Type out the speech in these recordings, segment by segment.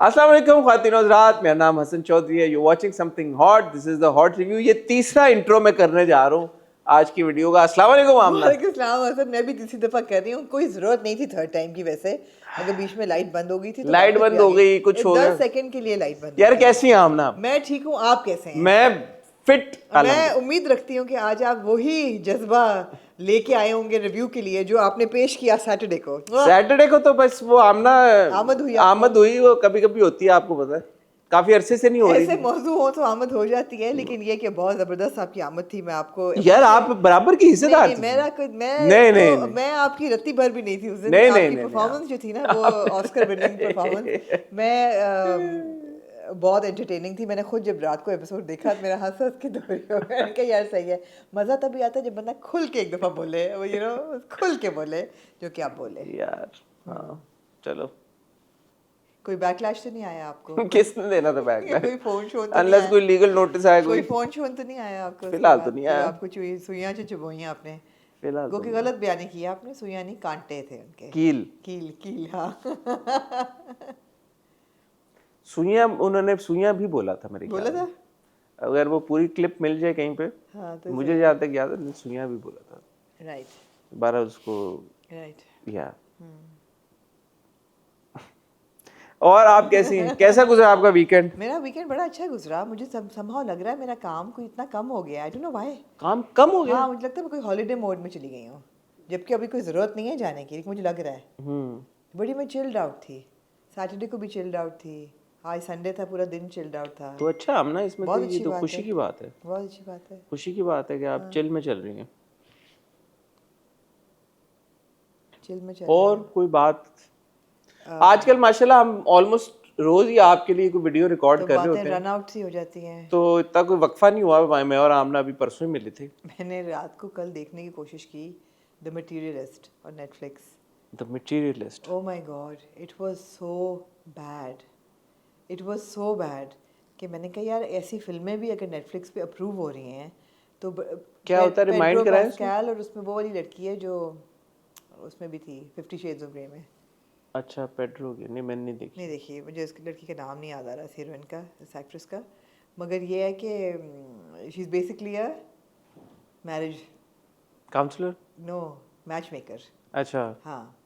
अस्सलाम वालेकुम ख्वातीन और हज़रात, मेरा नाम हसन चौधरी है। You watching something hot, this is the hot review. ये तीसरा इंट्रो मैं करने जा रहा हूँ आज की वीडियो का। अस्सलाम वालेकुम आमना। वालेकुम सलाम हसन, मैं भी तीसरी दफा कर रही हूँ। कोई जरूरत नहीं थी थर्ड टाइम की, वैसे अगर बीच में लाइट बंद हो गई थी तो लाइट वापस भी बंद आ हो गई, कुछ हो गया 10 सेकंड के लिए लाइट बंद यार। हो गई। कैसी हैं आमना? मैं ठीक हूँ, आप कैसे हैं? मैं फिट। मैं उम्मीद रखती हूँ कि आज आप वही जज्बा लेके आए होंगे रिव्यू के लिए जो आपने पेश किया सैटरडे को। सैटरडे को तो बस वो आमना आमद हुई आपको। आमद हुई, वो कभी कभी होती है, आपको पता है, काफी अरसे से नहीं हो रही ऐसे थी। मौजू हो तो आमद हो जाती है, लेकिन ये कि बहुत जबरदस्त आपकी आमद थी। मैं आपको यार आप बराबर की हिस्सेदार नहीं, थी। मेरा कोई नहीं नहीं नहीं मैं आपकी रत्ती भर भी नहीं थी उस दिन। नहीं नहीं आपकी नहीं परफॉर्मेंस जो थी ना, वो ऑस्कर विनिंग परफॉर्मेंस, मैं बहुत एंटरटेनिंग थी। मैंने खुद जब रात को एपिसोड देखा तो मेरा हंस हंस के दौरे हो गए। मैंने कहा यार सही है, मज़ा तभी आता है जब बंदा खुल के एक दफ़ा बोले, वो खुल के बोले जो कि आप बोले यार। हाँ चलो। कोई बैकलैश तो नहीं आया आपको? किसने देना था बैक? कोई फोन शोन तो नहीं अनलेस आया? कोई लीगल नोटिस आया कोई कोई। फोन शोन तो नहीं आया आपको उसके फिलहाल तो बाद नहीं जब आया। आपको सुइयां चुभोई आपने? फिलहाल गो तो कि नहीं आया। गलत बयानी किया आपने, सुइयां नहीं कांटे थे उनके। कील। कील कील, हाँ। सुइयां, उन्होंने सुइयां भी बोला था मेरे बोला ख्याल था? में। अगर वो पूरी क्लिप मिल जाए कहीं पे, हाँ तो मुझे जहाँ तक याद है सुइयां भी बोला था। राइट बारह उसको राइट। या। और आप कैसी हैं? कैसा गुजरा आपका वीकेंड? मेरा वीकेंड बड़ा अच्छा गुजरा। मुझे समहाउ लग रहा है मेरा काम कोई इतना कम हो गया, आई डोंट नो व्हाई। काम कम हो गया? हाँ, मुझे लगता है मैं कोई हॉलीडे मोड में चली गई हूँ, जबकि अभी कोई ज़रूरत नहीं है जाने की, लेकिन मुझे लग रहा है। बड़ी मैं चिल्ड आउट थी। सैटरडे को भी चिल्ड आउट थी। आज संडे था, पूरा दिन चिल्ड आउट था। तो अच्छा हमना, इसमें तो बहुत ये अच्छी तो बात खुशी है, की बात है। बहुत अच्छी बात है। खुशी की बात है कि आप चिल में चल रही हैं। चिल में चल और कोई बात? आजकल माशाल्लाह हम ऑलमोस्ट रोज ही आपके लिए कोई वीडियो रिकॉर्ड तो कर रहे बातें होते हैं, रन आउट सी हो जाती हैं। तो इतना कोई वक्फा नहीं हुआ। मैं और आमना अभी परसों ही मिले थे। मैंने रात को कल देखने की कोशिश की द मटीरियलिस्ट और Netflix. The materialist. O my God, it was so bad, it was so bad कि मैंने कहा यार ऐसी फिल्में भी अगर नेटफ्लिक्स पे अप्रूव हो रही हैं तो क्या होता है, रिमाइंड पेड्रो कराएं उसमें? पास्कल, और उसमें वो वाली लड़की है जो उसमें भी थी 50 शेड्स ऑफ ग्रे में। अच्छा पेड्रो की नहीं, मैंने नहीं देखी। नहीं देखिए, मुझे उस लड़की का नाम नहीं याद आ रहा, इस हीरोइन का, इस एक्ट्रेस का, मगर ये है कि she is basically a marriage counsellor? No, matchmaker. अच्छा। हाँ,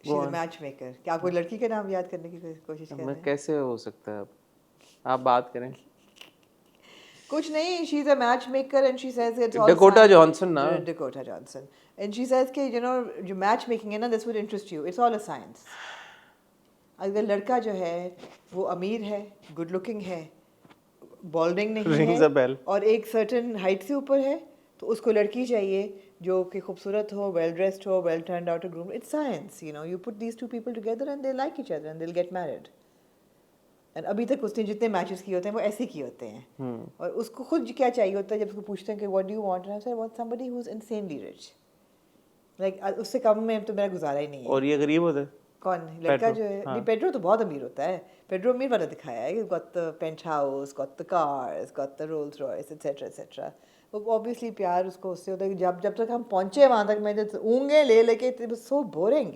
she is a on. Matchmaker. क्या आप कोई लड़की का नाम याद करने की कोशिश अब कर मैं रहे हैं? कैसे हो सकता है? अब आप बात करें। कुछ नहीं, she is a match maker and she says it's all Dakota Johnson ना? Dakota Johnson, and she says कि यू नो जो मैच मेकिंग है ना, this would interest you, it's all a science. अगर लड़का जो है वो अमीर है, गुड लुकिंग है, बॉल्डिंग नहीं Rings a है bell. और एक सर्टेन हाइट से ऊपर है, तो उसको लड़की चाहिए जो कि खूबसूरत हो, वेल ड्रेस्ड हो, well turned out, groomed. It's science, you know, you put these two people together and they like each other and they will get married. And अभी तक उसने जितने मैचेस किए होते हैं वो ऐसे किए होते हैं। और उसको खुद क्या चाहिए होता है जब उसको पूछते हैं कि what do you want, I want somebody who is insanely rich, like उससे कम में तो मेरा गुजारा ही नहीं है। और ये गरीब होता है? कौन लड़का पेड्रो, जो है? हाँ। नहीं, पेड्रो तो बहुत अमीर होता है। पेड्रो अमीर वाला दिखाया है, got the paint house, got the cars, got the Rolls Royce, etcetera etcetera. वो ऑब्वियसली प्यार उसको उससे होता है कि जब तक हम पहुंचे वहाँ तक, मैं जब ऊँगे ले लेके, इट वाज सो बोरिंग।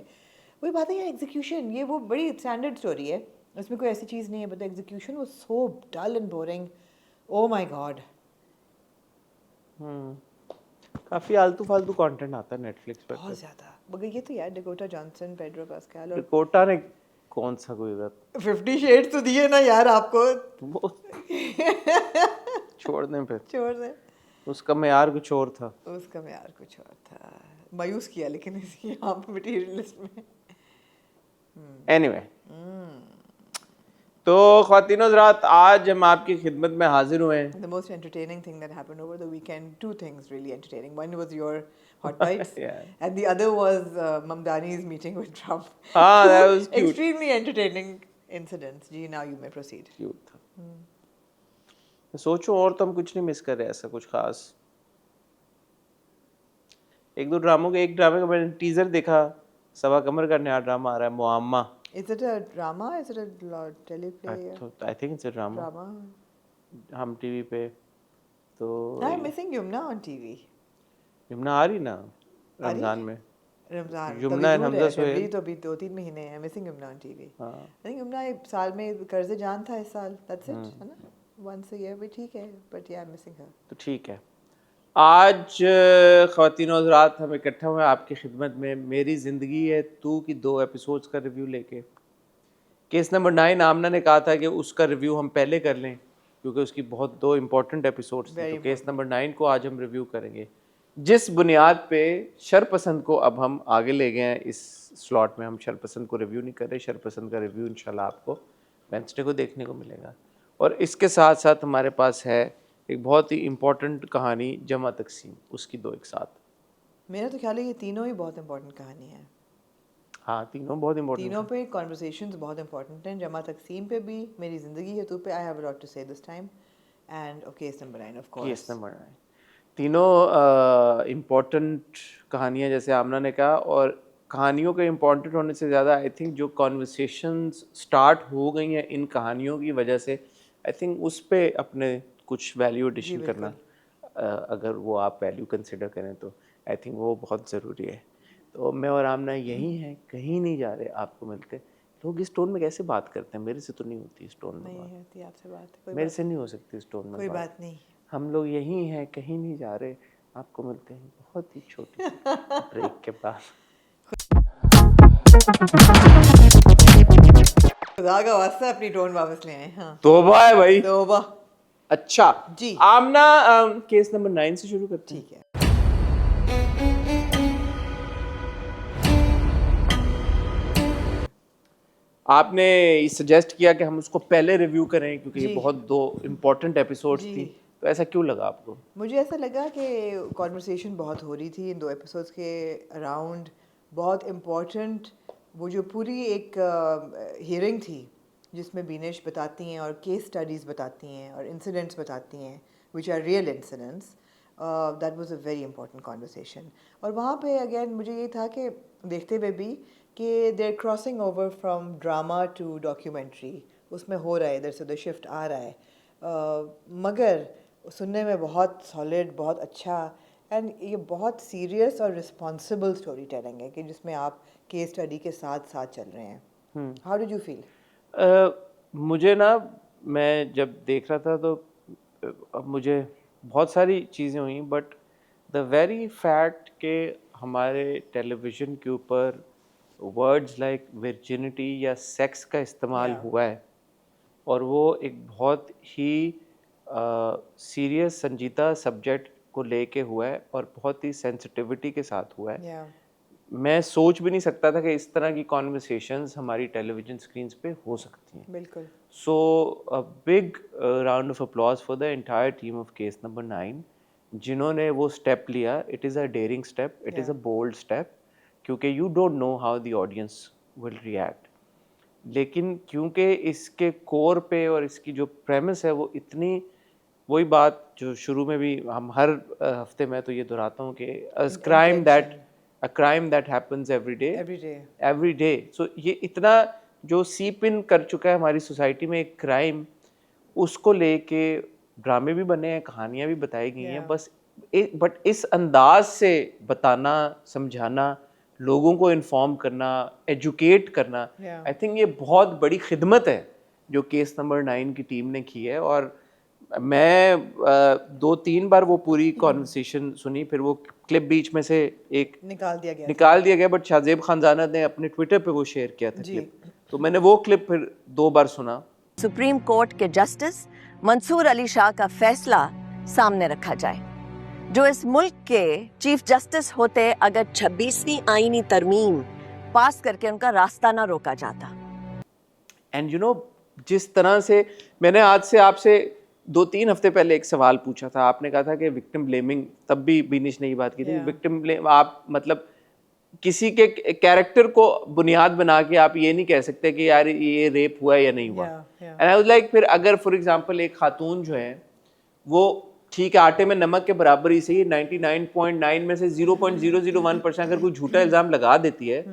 वही बात है यार, एग्जीक्यूशन, ये वो बड़ी स्टैंडर्ड स्टोरी है, उसमें कोई ऐसी चीज़ नहीं है, but execution was so dull and boring. Oh my God. काफी आलतू फालतू कंटेंट आता है नेटफ्लिक्स पे। बहुत ज़्यादा। मगर ये तो यार डकोटा जॉनसन, पेड्रो पास्कल और डकोटा ने कौन सा कोई उधर 50 शेड्स तो दिए ना यार आपको। वो छोड़ दें फिर। छोड़ दे, उसका मेयार कुछ और था। उसका म्यार कुछ और था, मायूस किया लेकिन इसी यहाँ पे मटीरियलिस्ट में। एनीवे तो ख्वातीनो हज़रात, आज हम आपकी खिदमत में हाजिर हुए हैं। The most entertaining thing that happened over the weekend, two things really entertaining. One was your hot bites, Yeah. and the other was Mamdani's meeting with Trump. हाँ, Two that was cute. extremely entertaining incidents. Ji, now you may proceed. Cute था। मैं सोचूं और तो हम कुछ नहीं miss कर रहे ऐसा कुछ खास। एक दो ड्रामों के, एक ड्रामे का मैंने टीजर देखा, सबा कमर का नया ड्रामा आ रहा है मुआम्मा। Is it a drama? Is it a teleplay? I think it's a drama. Drama. हम टीवी पे तो I'm missing Yumna on TV. Yamuna आ रही ना आ रही? रमजान में। रमजान यमुना एंड हमजा सोहेल। फरवरी तो अभी 2-3 महीने हैं। Missing Yamuna on TV. हाँ। आई थिंक यमुना एक साल में कर्ज जान था इस साल, दैट्स इट, है ना, वंस अ ईयर भी ठीक है, बट या मिसिंग हर। तो ठीक है, आज ख़वातीन और हज़रात हम इकट्ठा हुए आपकी खिदमत में मेरी ज़िंदगी है तू की 2 एपिसोड्स का रिव्यू लेके। केस नंबर 9 आमना ने कहा था कि उसका रिव्यू हम पहले कर लें क्योंकि उसकी बहुत 2 इम्पॉर्टेंट एपिसोड्स थे, तो केस नंबर 9 को आज हम रिव्यू करेंगे, जिस बुनियाद पे शरपसंद को अब हम आगे ले गए हैं। इस स्लॉट में हम शरपसंद को रिव्यू नहीं कर रहे, शरपसंद का रिव्यू इंशाल्लाह आपको वेडनेसडे को देखने को मिलेगा। और इसके साथ साथ हमारे पास है एक बहुत ही इम्पॉर्टेंट कहानी जमा तकसीम, उसकी 2 एक साथ। मेरा तो ख्याल है ये तीनों ही बहुत इंपॉर्टेंट कहानी है। हाँ, तीनों बहुत इम्पोर्टेंट। तीनों पे कॉन्वर्सेशंस बहुत इंपॉर्टेंट हैं। जमा तकसीम पे भी, मेरी ज़िंदगी है तू पे, I have a lot to say this time, and case number 9 of course. Case number 9 तीनों इम्पोर्टेंट कहानियाँ जैसे आमना ने कहा, और कहानियों के इम्पोर्टेंट होने से ज़्यादा आई थिंक जो कॉन्वर्सेशंस स्टार्ट हो गई हैं इन कहानियों की वजह से, आई थिंक उस पे अपने कुछ वैल्यू एडिशन करना, अगर वो आप वैल्यू कंसिडर करें तो आई थिंक वो बहुत ज़रूरी है। तो मैं और आमना यही हैं, कहीं नहीं जा रहे, आपको मिलते। लोग इस टोन में कैसे बात करते हैं? मेरे से तो नहीं होती इस टोन में नहीं बात, होती आपसे बात, मेरे से नहीं हो सकती इस टोन में कोई बात। बात नहीं। हम लोग यही हैं, कहीं नहीं जा रहे, आपको मिलते हैं बहुत ही छोटी सी ब्रेक के बाद। खुदा का वास्ता अपनी टोन वापस ले आए। हाँ, तौबा है भाई, तौबा। अच्छा जी। आमना, केस नंबर 9 से शुरू करते हैं। ठीक है। आपने सजेस्ट किया कि हम उसको पहले रिव्यू करें क्योंकि ये जी। बहुत 2 इम्पोर्टेंट एपिसोड्स जी। थी, तो ऐसा क्यों लगा आपको? मुझे ऐसा लगा कि कॉन्वर्सेशन बहुत हो रही थी इन 2 एपिसोड्स के अराउंड, बहुत इम्पोर्टेंट। वो जो पूरी एक हियरिंग थी जिसमें बीनेश बताती हैं और केस स्टडीज़ बताती हैं और इंसिडेंट्स बताती हैं which are real incidents, that was a very important conversation. और वहाँ पे अगेन मुझे ये था कि देखते हुए भी कि there crossing over from drama to documentary, उसमें हो रहा है, इधर से उधर शिफ्ट आ रहा है, मगर सुनने में बहुत सॉलिड, बहुत अच्छा, एंड ये बहुत सीरियस और रिस्पॉन्सिबल स्टोरी टेलिंग है कि जिसमें आप केस स्टडी के साथ साथ चल रहे हैं। How did you feel? मुझे ना, मैं जब देख रहा था तो अब मुझे बहुत सारी चीज़ें हुई, बट द वेरी फैक्ट के हमारे टेलीविज़न के ऊपर वर्ड्स लाइक वर्जिनिटी या सेक्स का इस्तेमाल Yeah. हुआ है, और वो एक बहुत ही सीरियस संजीदा सब्जेक्ट को लेके हुआ है और बहुत ही सेंसिटिविटी के साथ हुआ है। Yeah. मैं सोच भी नहीं सकता था कि इस तरह की कॉन्वर्सेशंस हमारी टेलीविज़न स्क्रीन्स पे हो सकती हैं। बिल्कुल। So a big round of applause for the entire team of case number 9 जिन्होंने वो स्टेप लिया। It is a daring step, it is a bold step, क्योंकि you don't know how the audience will react. लेकिन क्योंकि इसके core पे और इसकी जो प्रेमिस है वो इतनी, वही बात जो शुरू में भी हम हर हफ्ते में तो ये दोहराता हूँ कि a crime that happens every day, every day. So ये इतना जो सीप इन कर चुका है हमारी सोसाइटी में एक क्राइम, उसको लेके ड्रामे भी बने हैं, कहानियाँ भी बताई गई हैं, बस बट इस अंदाज से बताना, समझाना, लोगों को इन्फॉर्म करना, एजुकेट करना, आई थिंक ये बहुत बड़ी खिदमत है जो केस नंबर 9 की टीम ने की है। और मैं 2-3 बार वो पूरी कॉन्वर्सेशन सुनी, फिर वो क्लिप बीच में से एक निकाल दिया गया, बट शाहजेब खानजाना ने अपने ट्विटर पे वो शेयर किया था क्लिप, तो मैंने वो क्लिप फिर 2 बार सुना। सुप्रीम कोर्ट के जस्टिस मंसूर अली शाह का फैसला सामने रखा जाए, जो इस मुल्क के चीफ जस्टिस होते अगर 26वीं आईनी तरमीम पास करके उनका रास्ता ना रोका जाता। एंड यू नो, जिस तरह से मैंने आज से आपसे 2-3 हफ्ते पहले एक सवाल पूछा था, आपने कहा था कि विक्टिम ब्लेमिंग, तब भी बीनिश ने ये बात की थी, विक्टिम ब्लेम, आप मतलब किसी के कैरेक्टर को बुनियाद बना के आप ये नहीं कह सकते कि यार ये रेप हुआ या नहीं हुआ। एंड आई वाज लाइक, फिर अगर फॉर एग्जांपल एक खातून जो है वो ठीक है आटे में नमक के बराबर ही सही 99.9 में से 0.001% अगर कोई झूठा इल्जाम लगा देती है,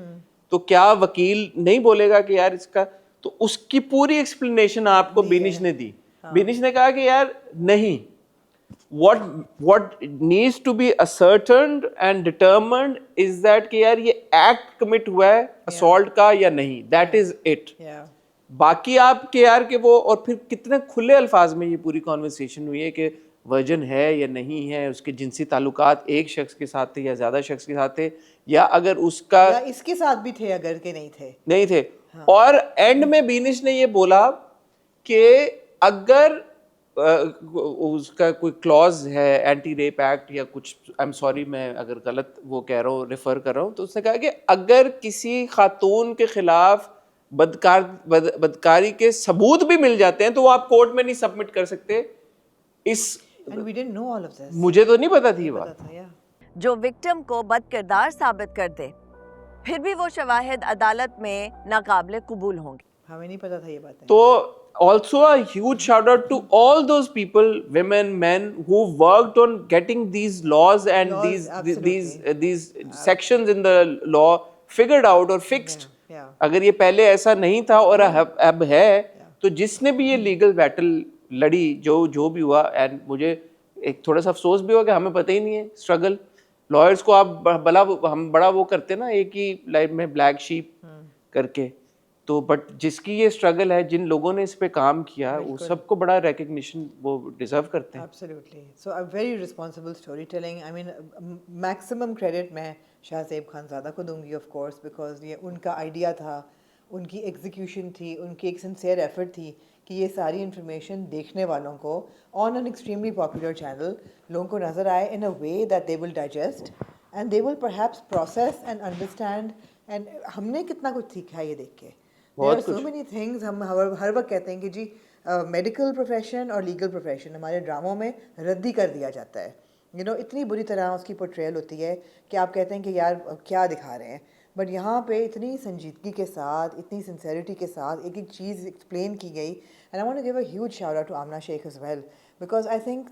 तो क्या वकील नहीं बोलेगा कि यार इसका, तो उसकी पूरी एक्सप्लेनेशन आपको बीनिश ने दी। बीनिश ने कहा कि यार नहीं, what needs to be ascertained and determined is that कि यार ये act commit हुआ है assault का या नहीं, that is it. Yeah. बाकी आप के यार के वो, और फिर कितने खुले अल्फाज में ये पूरी कॉन्वर्सेशन हुई है कि वर्जन है या नहीं है, उसके जिनसी ताल्लुकात एक शख्स के साथ थे या ज्यादा शख्स के साथ थे, या अगर उसका या इसके साथ भी थे अगर के नहीं थे। और एंड में बीनिश ने ये बोला कि अगर उसका कोई क्लॉज है एंटी रेप एक्ट या कुछ, आई एम सॉरी मैं अगर गलत वो कह रहा हूँ, रेफर कर रहा हूँ, तो उसने कहा कि अगर किसी खातून के खिलाफ बदकारी के सबूत भी मिल जाते हैं तो वो आप कोर्ट में नहीं सबमिट कर सकते। इस And we didn't know all of this. मुझे तो नहीं पता थी ये बात। पता था, yeah. जो विक्टिम को बदकिरदार साबित कर दे, फिर भी वो शवाहिद अदालत में नाकाबिले कबूल होंगे। हमें नहीं पता था ये बातें। तो also a huge shout out to all those people, women, men, who worked on getting these laws and these sections in the law figured out or fixed. Yeah. अगर ये पहले ऐसा नहीं था और अब है, तो जिसने भी ये लीगल बैटल लड़ी, जो भी हुआ, एंड मुझे एक थोड़ा सा अफसोस भी हुआ कि हमें पता ही नहीं है स्ट्रगल। लॉयर्स को आप हम बड़ा वो करते ना, एक ही लाइफ में ब्लैक शीप करके, तो बट जिसकी ये स्ट्रगल है, जिन लोगों ने इस पे काम किया, वो सबको बड़ा रिकग्निशन वो डिजर्व करते हैं। Absolutely. So a very responsible storytelling. I mean, maximum credit मैं शाहज़ेब खानज़ादा को दूंगी of course, because ये उनका आइडिया था, उनकी एग्जीक्यूशन थी, उनकी एक सिंसियर एफर्ट थी कि ये सारी इन्फॉर्मेशन देखने वालों को on an extremely popular channel लोगों को नज़र आए in a way that they will digest and they will perhaps process and understand. And हमने कितना कुछ सीखा है ये देख के। There are so many things. हम हर वक्त कहते हैं कि जी मेडिकल प्रोफेशन और लीगल प्रोफेशन हमारे ड्रामों में रद्दी कर दिया जाता है। यू नो इतनी बुरी तरह उसकी पोर्ट्रेयल होती है कि आप कहते हैं कि यार क्या दिखा रहे हैं, बट यहाँ पे इतनी संजीदगी के साथ, इतनी सिंसेरिटी के साथ एक एक चीज़ एक्सप्लेन की गई। And I want to give a huge shout out to Amna Sheikh as well, because I think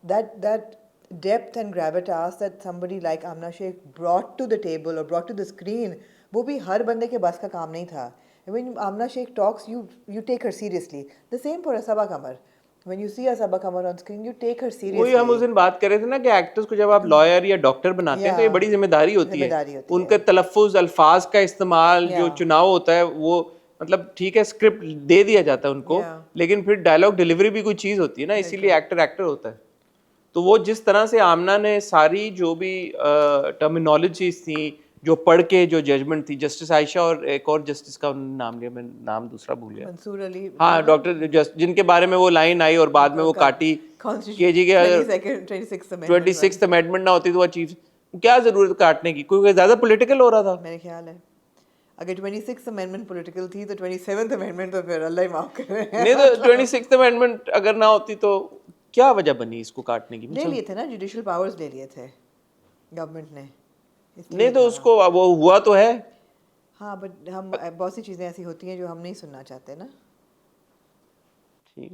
that depth and gravitas that somebody like Amna Sheikh brought to the table or brought to the screen, वो भी हर बंदे के बस का काम नहीं था। When Amna Sheikh talks, you take her seriously. The same for Asaba Qamar. When you see Asaba Qamar on screen, you take her seriously. वही हम उस दिन बात कर रहे थे ना कि एक्टर्स को जब आप लॉयर या डॉक्टर बनाते हैं तो ये बड़ी जिम्मेदारी होती है। उनके तलफ़ुज़ अल्फाज का इस्तेमाल, जो चुनाव होता है, वो मतलब ठीक है, स्क्रिप्ट दे दिया जाता है उनको, लेकिन फिर डायलॉग डिलीवरी भी कोई चीज़ होती है ना, इसीलिए एक्टर होता है। तो वो जिस तरह से आमना ने सारी जो भी टर्मिनोलॉजीज थी, जो पढ़ के जो जजमेंट थी, जस्टिस आयशा और एक और जस्टिस का नाम लिया, मैं नाम दूसरा भूल गया, मंसूर अली, हाँ डॉक्टर, जिनके बारे में वो लाइन आई और बाद में वो काटी कि जी के 26th अमेंडमेंट ना होती तो वो चीज क्या जरूरत काटने की, क्योंकि ज्यादा पॉलिटिकल हो रहा था। मेरे ख्याल है अगर 26th अमेंडमेंट पॉलिटिकल थी तो 27th अमेंडमेंट तो फिर अल्लाह ही माफ करे। नहीं तो 26th अमेंडमेंट अगर ना होती तो क्या वजह बनी इसको काटने की? ले लिए थे ना, जुडिशियल पावर्स ले लिए थे गवर्नमेंट ने। नहीं तो उसको वो हुआ तो है। हाँ बट हम बहुत सी चीज़ें ऐसी होती हैं जो हम नहीं सुनना चाहते ना। ठीक,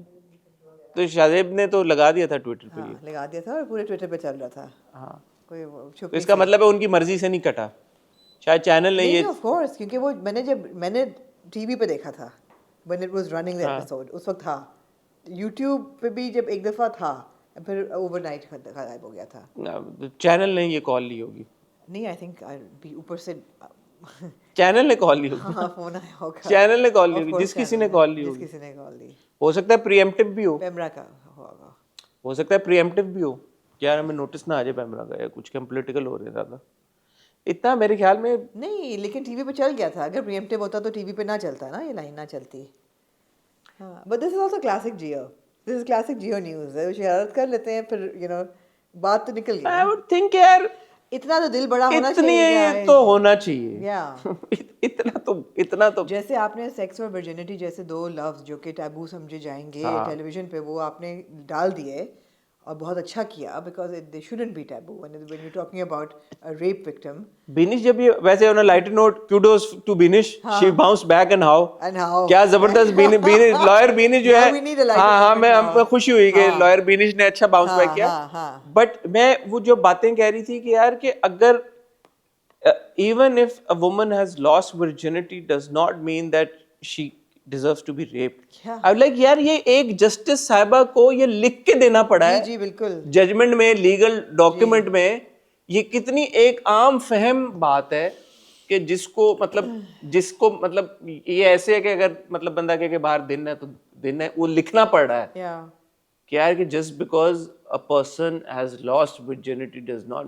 तो शाहजेब ने तो लगा दिया था ट्विटर पे, हाँ, लगा दिया था और पूरे ट्विटर पे चल रहा था। हाँ, कोई तो इसका मतलब है उनकी मर्जी से नहीं कटा, शायद चैनल ने ये ऑफ कोर्स, क्योंकि वो मैंने टीवी पे देखा था when it was running the episode, उस वक्त था। यूट्यूब पे भी जब एक दफ़ा था, फिर ओवरनाइट गायब हो गया था। चैनल ने ये कॉल ली होगी। नहीं, आई थिंक ऊपर से चैनल ने कॉल ली होगी। हाँ, फोन आया होगा, चैनल ने कॉल ली होगी, जिस किसी ने कॉल ली होगी, जिस किसी ने कॉल ली। हो सकता है प्रीएम्प्टिव भी हो, पैमरा का होगा, हो सकता है प्रीएम्प्टिव भी हो, यार हमें नोटिस ना आ जाए पैमरा का, या कुछ हम पॉलिटिकल हो रहे हैं ज़्यादा, इतना मेरे ख्याल में नहीं। लेकिन टीवी पे चल गया था, अगर प्रीएम्प्टिव होता तो टीवी पे ना चलता ना, ये लाइन ना चलती। हाँ, but this is also classic Jio, this is classic Jio news है, शरारत कर लेते हैं, फिर यू नो बात तो निकल गई। आई वुड थिंक यार इतना तो दिल बड़ा होना इतनी चाहिए, तो होना चाहिए, या इतना तो जैसे आपने सेक्स और वर्जिनिटी जैसे दो लफ्ज जो कि टैबू समझे जाएंगे टेलीविजन पे, वो आपने डाल दिए और बहुत अच्छा किया, because they shouldn't be taboo when you talking about a rape victim. Binish जब ये वैसे on a lighter note, kudos to Binish, she bounce back and how क्या जबरदस्त बिनिश लॉयर बिनिश जो है, हाँ मैं खुशी हुई कि लॉयर बिनिश ने अच्छा बाउंस बैक किया। बट मैं वो जो बातें कह रही थी कि यार कि अगर even if a woman has lost virginity does not mean that she deserves to be raped. Yeah. I was like यार ये एक जस्टिस साहिबा को ये लिख के देना पड़ा है जी बिल्कुल जजमेंट में, लीगल डॉक्यूमेंट में. ये कितनी एक आम फहम बात है कि जिसको मतलब ये ऐसे है कि अगर मतलब बंदा कहे कि बाहर दिन है तो दिन है, वो लिखना पड़ रहा है या कि यार कि just because a person has lost virginity does not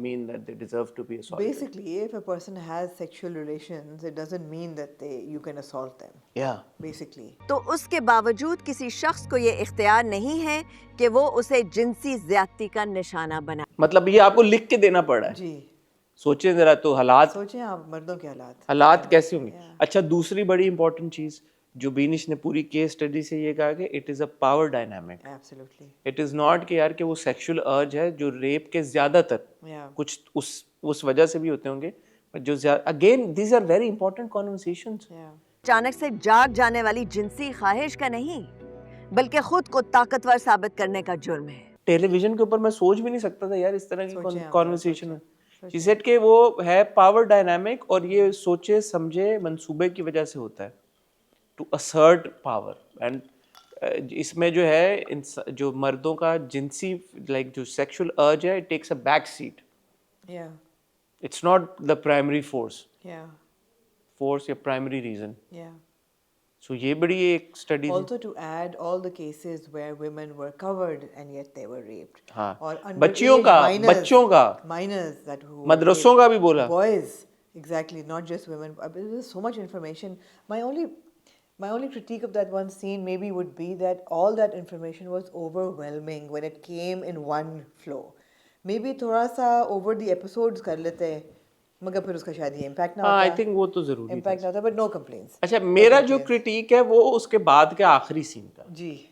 mean that they deserve to be assaulted. basically if a person has sexual relations it doesn't mean that you can assault them Yeah. basically. तो उसके बावजूद किसी शख्स को ये इख्तियार नहीं है कि वो उसे जिनसी ज्यादती का निशाना बनाए. मतलब ये आपको लिख के देना पड़ रहा है. जी सोचें जरा तो हालात सोचें आप मर्दों के हालात कैसे होंगे. अच्छा दूसरी बड़ी इंपॉर्टेंट चीज जो बीनिश ने पूरी केस स्टडी से ये कहा कि it is a power dynamic. absolutely it is not कि यार कि वो सेक्सुअल अर्ज है जो रेप के ज्यादातर yeah कुछ उस वजह से भी होते होंगे, but जो again these are very important conversations. yeah अचानक से जाग जाने वाली जिनसी ख्वाहिश का नहीं बल्कि खुद को ताकतवर साबित करने का जुर्म है. टेलीविजन के ऊपर मैं सोच भी नहीं सकता था यार इस तरह सोचें की आप, कॉन्वर्सेशन है. शी सेड कि वो है पावर डायनामिक और ये सोचे समझे मंसूबे की वजह से होता है टू असर्ट पावर. एंड इसमें जो है जो मर्दों का जिनसी जो सेक्सुअल अर्ज है it takes a back seat. yeah it's not the primary force yeah या प्राइमरी रीजन. yeah सो ये बड़ी एक study also to add all the cases where women were covered and yet they were raped. हाँ. or बच्चियों underage का minors, बच्चों का minors that who were मदरसों raped. का भी बोला. boys exactly not just women. There's so much information. My only critique of that one scene maybe would be that all that information was overwhelming when it came in one flow. maybe थोड़ा सा over the episodes कर लेते मगर फिर उसका शायद ये impact ना हाँ आई होता थिंक वो तो जरूरी था. impact ना होता but no complaints. अच्छा मेरा जो क्रिटिक है वो उसके बाद के आखिरी सीन का, जी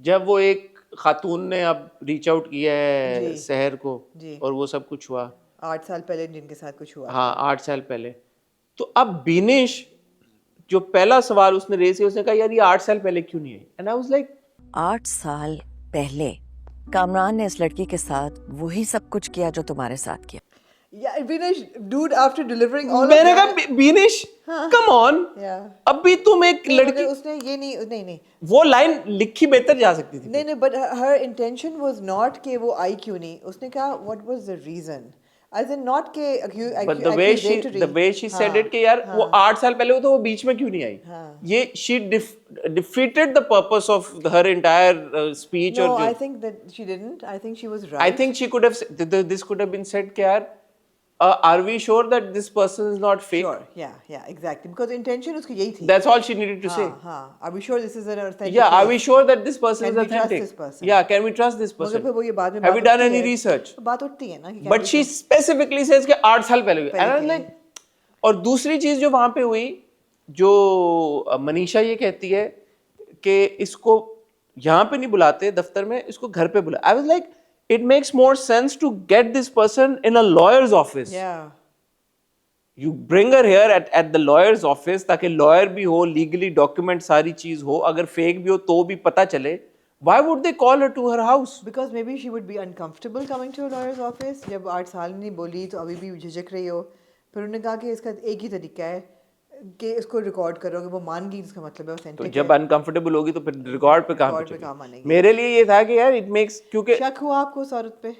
जब वो एक खातून ने अब रीच आउट किया है जी। शहर को जी। और वो सब कुछ हुआ. 8 साल पहले जिनके साथ कुछ हुआ हाँ 8 साल पहले. तो अब बीनिश जो पहला सवाल उसने रेज किया उसने कहा यार ये 8 साल पहले क्यों नहीं आई. एंड आई वाज लाइक 8 साल पहले कामरान ने इस लड़की के साथ वही सब कुछ किया जो तुम्हारे साथ किया. yeah Vinesh dude after delivering all मैंने of that कहा बीनिश कम ऑन, yeah अभी तुम एक नहीं, लड़की मगर उसने ये नहीं वो लाइन लिखी बेहतर जा सकती थी. नहीं but her intention was not कि वो आई क्यों नहीं. उसने कहा what was the reason as in not के But the way she said it कि यार वो 8 साल पहले वो तो वो बीच में क्यों नहीं आई. ये she defeated the purpose of her entire speech. no और I think that she didn't. I think she was right. I think she could have this could have been said कि यार are we sure that this person is not fake. sure yeah exactly because intention उसकी यही थी. That's all she needed to say. हाँ are we sure this is an authentic Yeah, are case? we sure that this person Can is we trust authentic? this person? Yeah, can we trust this मगर person? फिर वो ये बाद में Have you बात done उठती any है. research? तो बात उठती है ना कि But she specifically says कि 8 साल पहले हुई. And I was like, और दूसरी चीज जो वहां पे हुई, जो मनीषा ये कहती है कि इसको यहाँ पे नहीं बुलाते दफ्तर में, इसको घर पे बुला. I was like, it makes more sense to get this person in a lawyer's office. yeah You bring her here at the lawyer's office ताकि lawyer भी हो, legally document सारी चीज हो, अगर fake भी हो तो भी पता चले. Why would they call her to her house? because maybe she would be uncomfortable coming to a lawyer's office. जब 8 साल नहीं बोली तो अभी भी झिझक रही हो. फिर उन्होंने कहा कि इसका एक ही तरीका है कि इसको रिकॉर्ड करोगे वो मान गई, इसका मतलब है तो authentic जब अनकंफर्टेबल होगी तो फिर रिकॉर्ड पे काम Record पे काम चलेगा. आनेगी. मेरे लिए ये था कि यार इट मेक्स शक हुआ आपको उस औरत पे.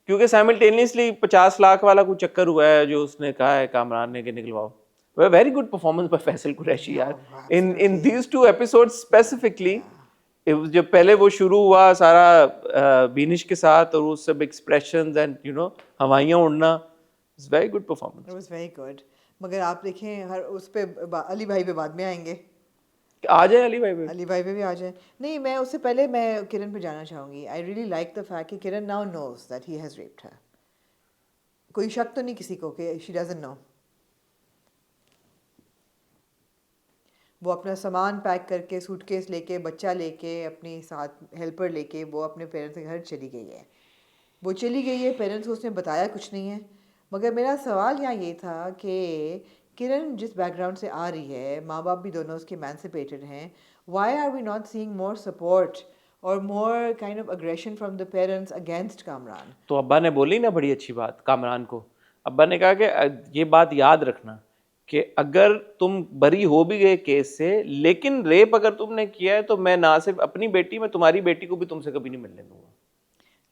क्योंकि साइमल्टेनियसली 50 लाख वाला कुछ चक्कर हुआ है जो उसने कहा है कामरान ने कि निकलवाओ. Very good performance by Faisal Qureshi यार इन दीज 2 एपिसोड्स स्पेसिफिकली. जब पहले वो शुरू हुआ सारा बीनिश के साथ और वो सब एक्सप्रेशंस एंड यू नो हवाइयां उड़ना, it's very good performance. It was very good. मगर आप देखें हर उस पे अली भाई पे बाद में आएंगे. आ जाए अली भाई पे. अली भाई पे भी आ जाए. नहीं मैं उससे पहले मैं किरण पे जाना चाहूँगी. I really like the fact कि Kiran now knows that he has raped her. कोई शक तो नहीं किसी को कि शी डजंट नो. वो अपना सामान पैक करके सूटकेस लेके बच्चा लेके अपने साथ हेल्पर लेके वो अपने पेरेंट्स के घर चली गई है. वो चली गई है, पेरेंट्स को उसने बताया कुछ नहीं है. मगर मेरा सवाल यहाँ ये था कि किरण जिस बैकग्राउंड से आ रही है, माँ बाप भी दोनों उसके एमेंसिपेटेड हैं, why are we not seeing more support और more kind of aggression from the parents against Kamran. तो अब्बा ने बोली ना बड़ी अच्छी बात कामरान को. अब्बा ने कहा कि ये बात याद रखना कि अगर तुम बरी हो भी गए केस से, लेकिन रेप अगर तुमने किया है तो मैं ना सिर्फ अपनी बेटी, मैं तुम्हारी बेटी को भी तुमसे कभी नहीं मिलने दूंगा।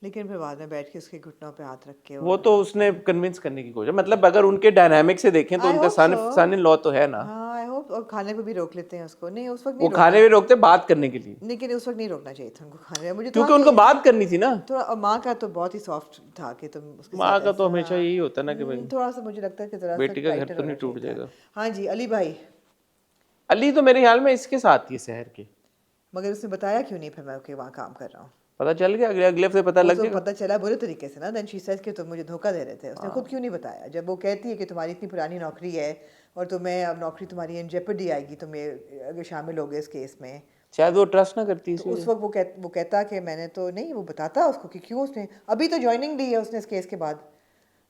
लेकिन फिर बाद में बैठ के उसके घुटनों पे हाथ रख के वो तो उसने कन्विंस करने की कोशिश, मतलब अगर उनके डायनामिक से देखें तो I उनका hope son so. Son in law तो है ना, हाँ आई होप, और खाने पे भी रोक लेते हैं उसको। नहीं उस वक्त वो नहीं खाने भी रोकते बात करने के लिए, लेकिन उस वक्त नहीं रोकना चाहिए था उनको खाने में। मुझे क्योंकि उनको बात करनी थी ना। थोड़ा, और माँ का तो बहुत ही सॉफ्ट था कि तुम उसके माँ साथ का तो ऐसा, हमेशा यही होता है ना कि भाई थोड़ा सा मुझे लगता है कि जरा सा बेटी का घर टाइटर तो नहीं होना टूट चाहिए था। जाएगा। हाँ जी, अली भाई, अली तो मेरे ख्याल में इसके साथ ही शहर के, मगर उसने बताया क्यों नहीं फिर मैं कि वहाँ काम कर रहा हूँ? पता चल गया, अगले अगले हफ्ते पता वो लग तो जाएगा। पता चला बुरे तरीके से ना। देन शी सेज कि तुम मुझे धोखा दे रहे थे। उसने खुद क्यों नहीं बताया? जब वो कहती है कि तुम्हारी इतनी पुरानी नौकरी है और तुम्हें अब नौकरी तुम्हारी इन जेपरडी आएगी, तुम ये अगर शामिल हो गए इस केस में, शायद वो ट्रस्ट ना करती तो इसी उस वजह। वक्त वो कहता कि मैंने तो नहीं, वो बताता उसको कि क्यों उसने अभी तो ज्वाइनिंग दी है उसने इस केस के बाद।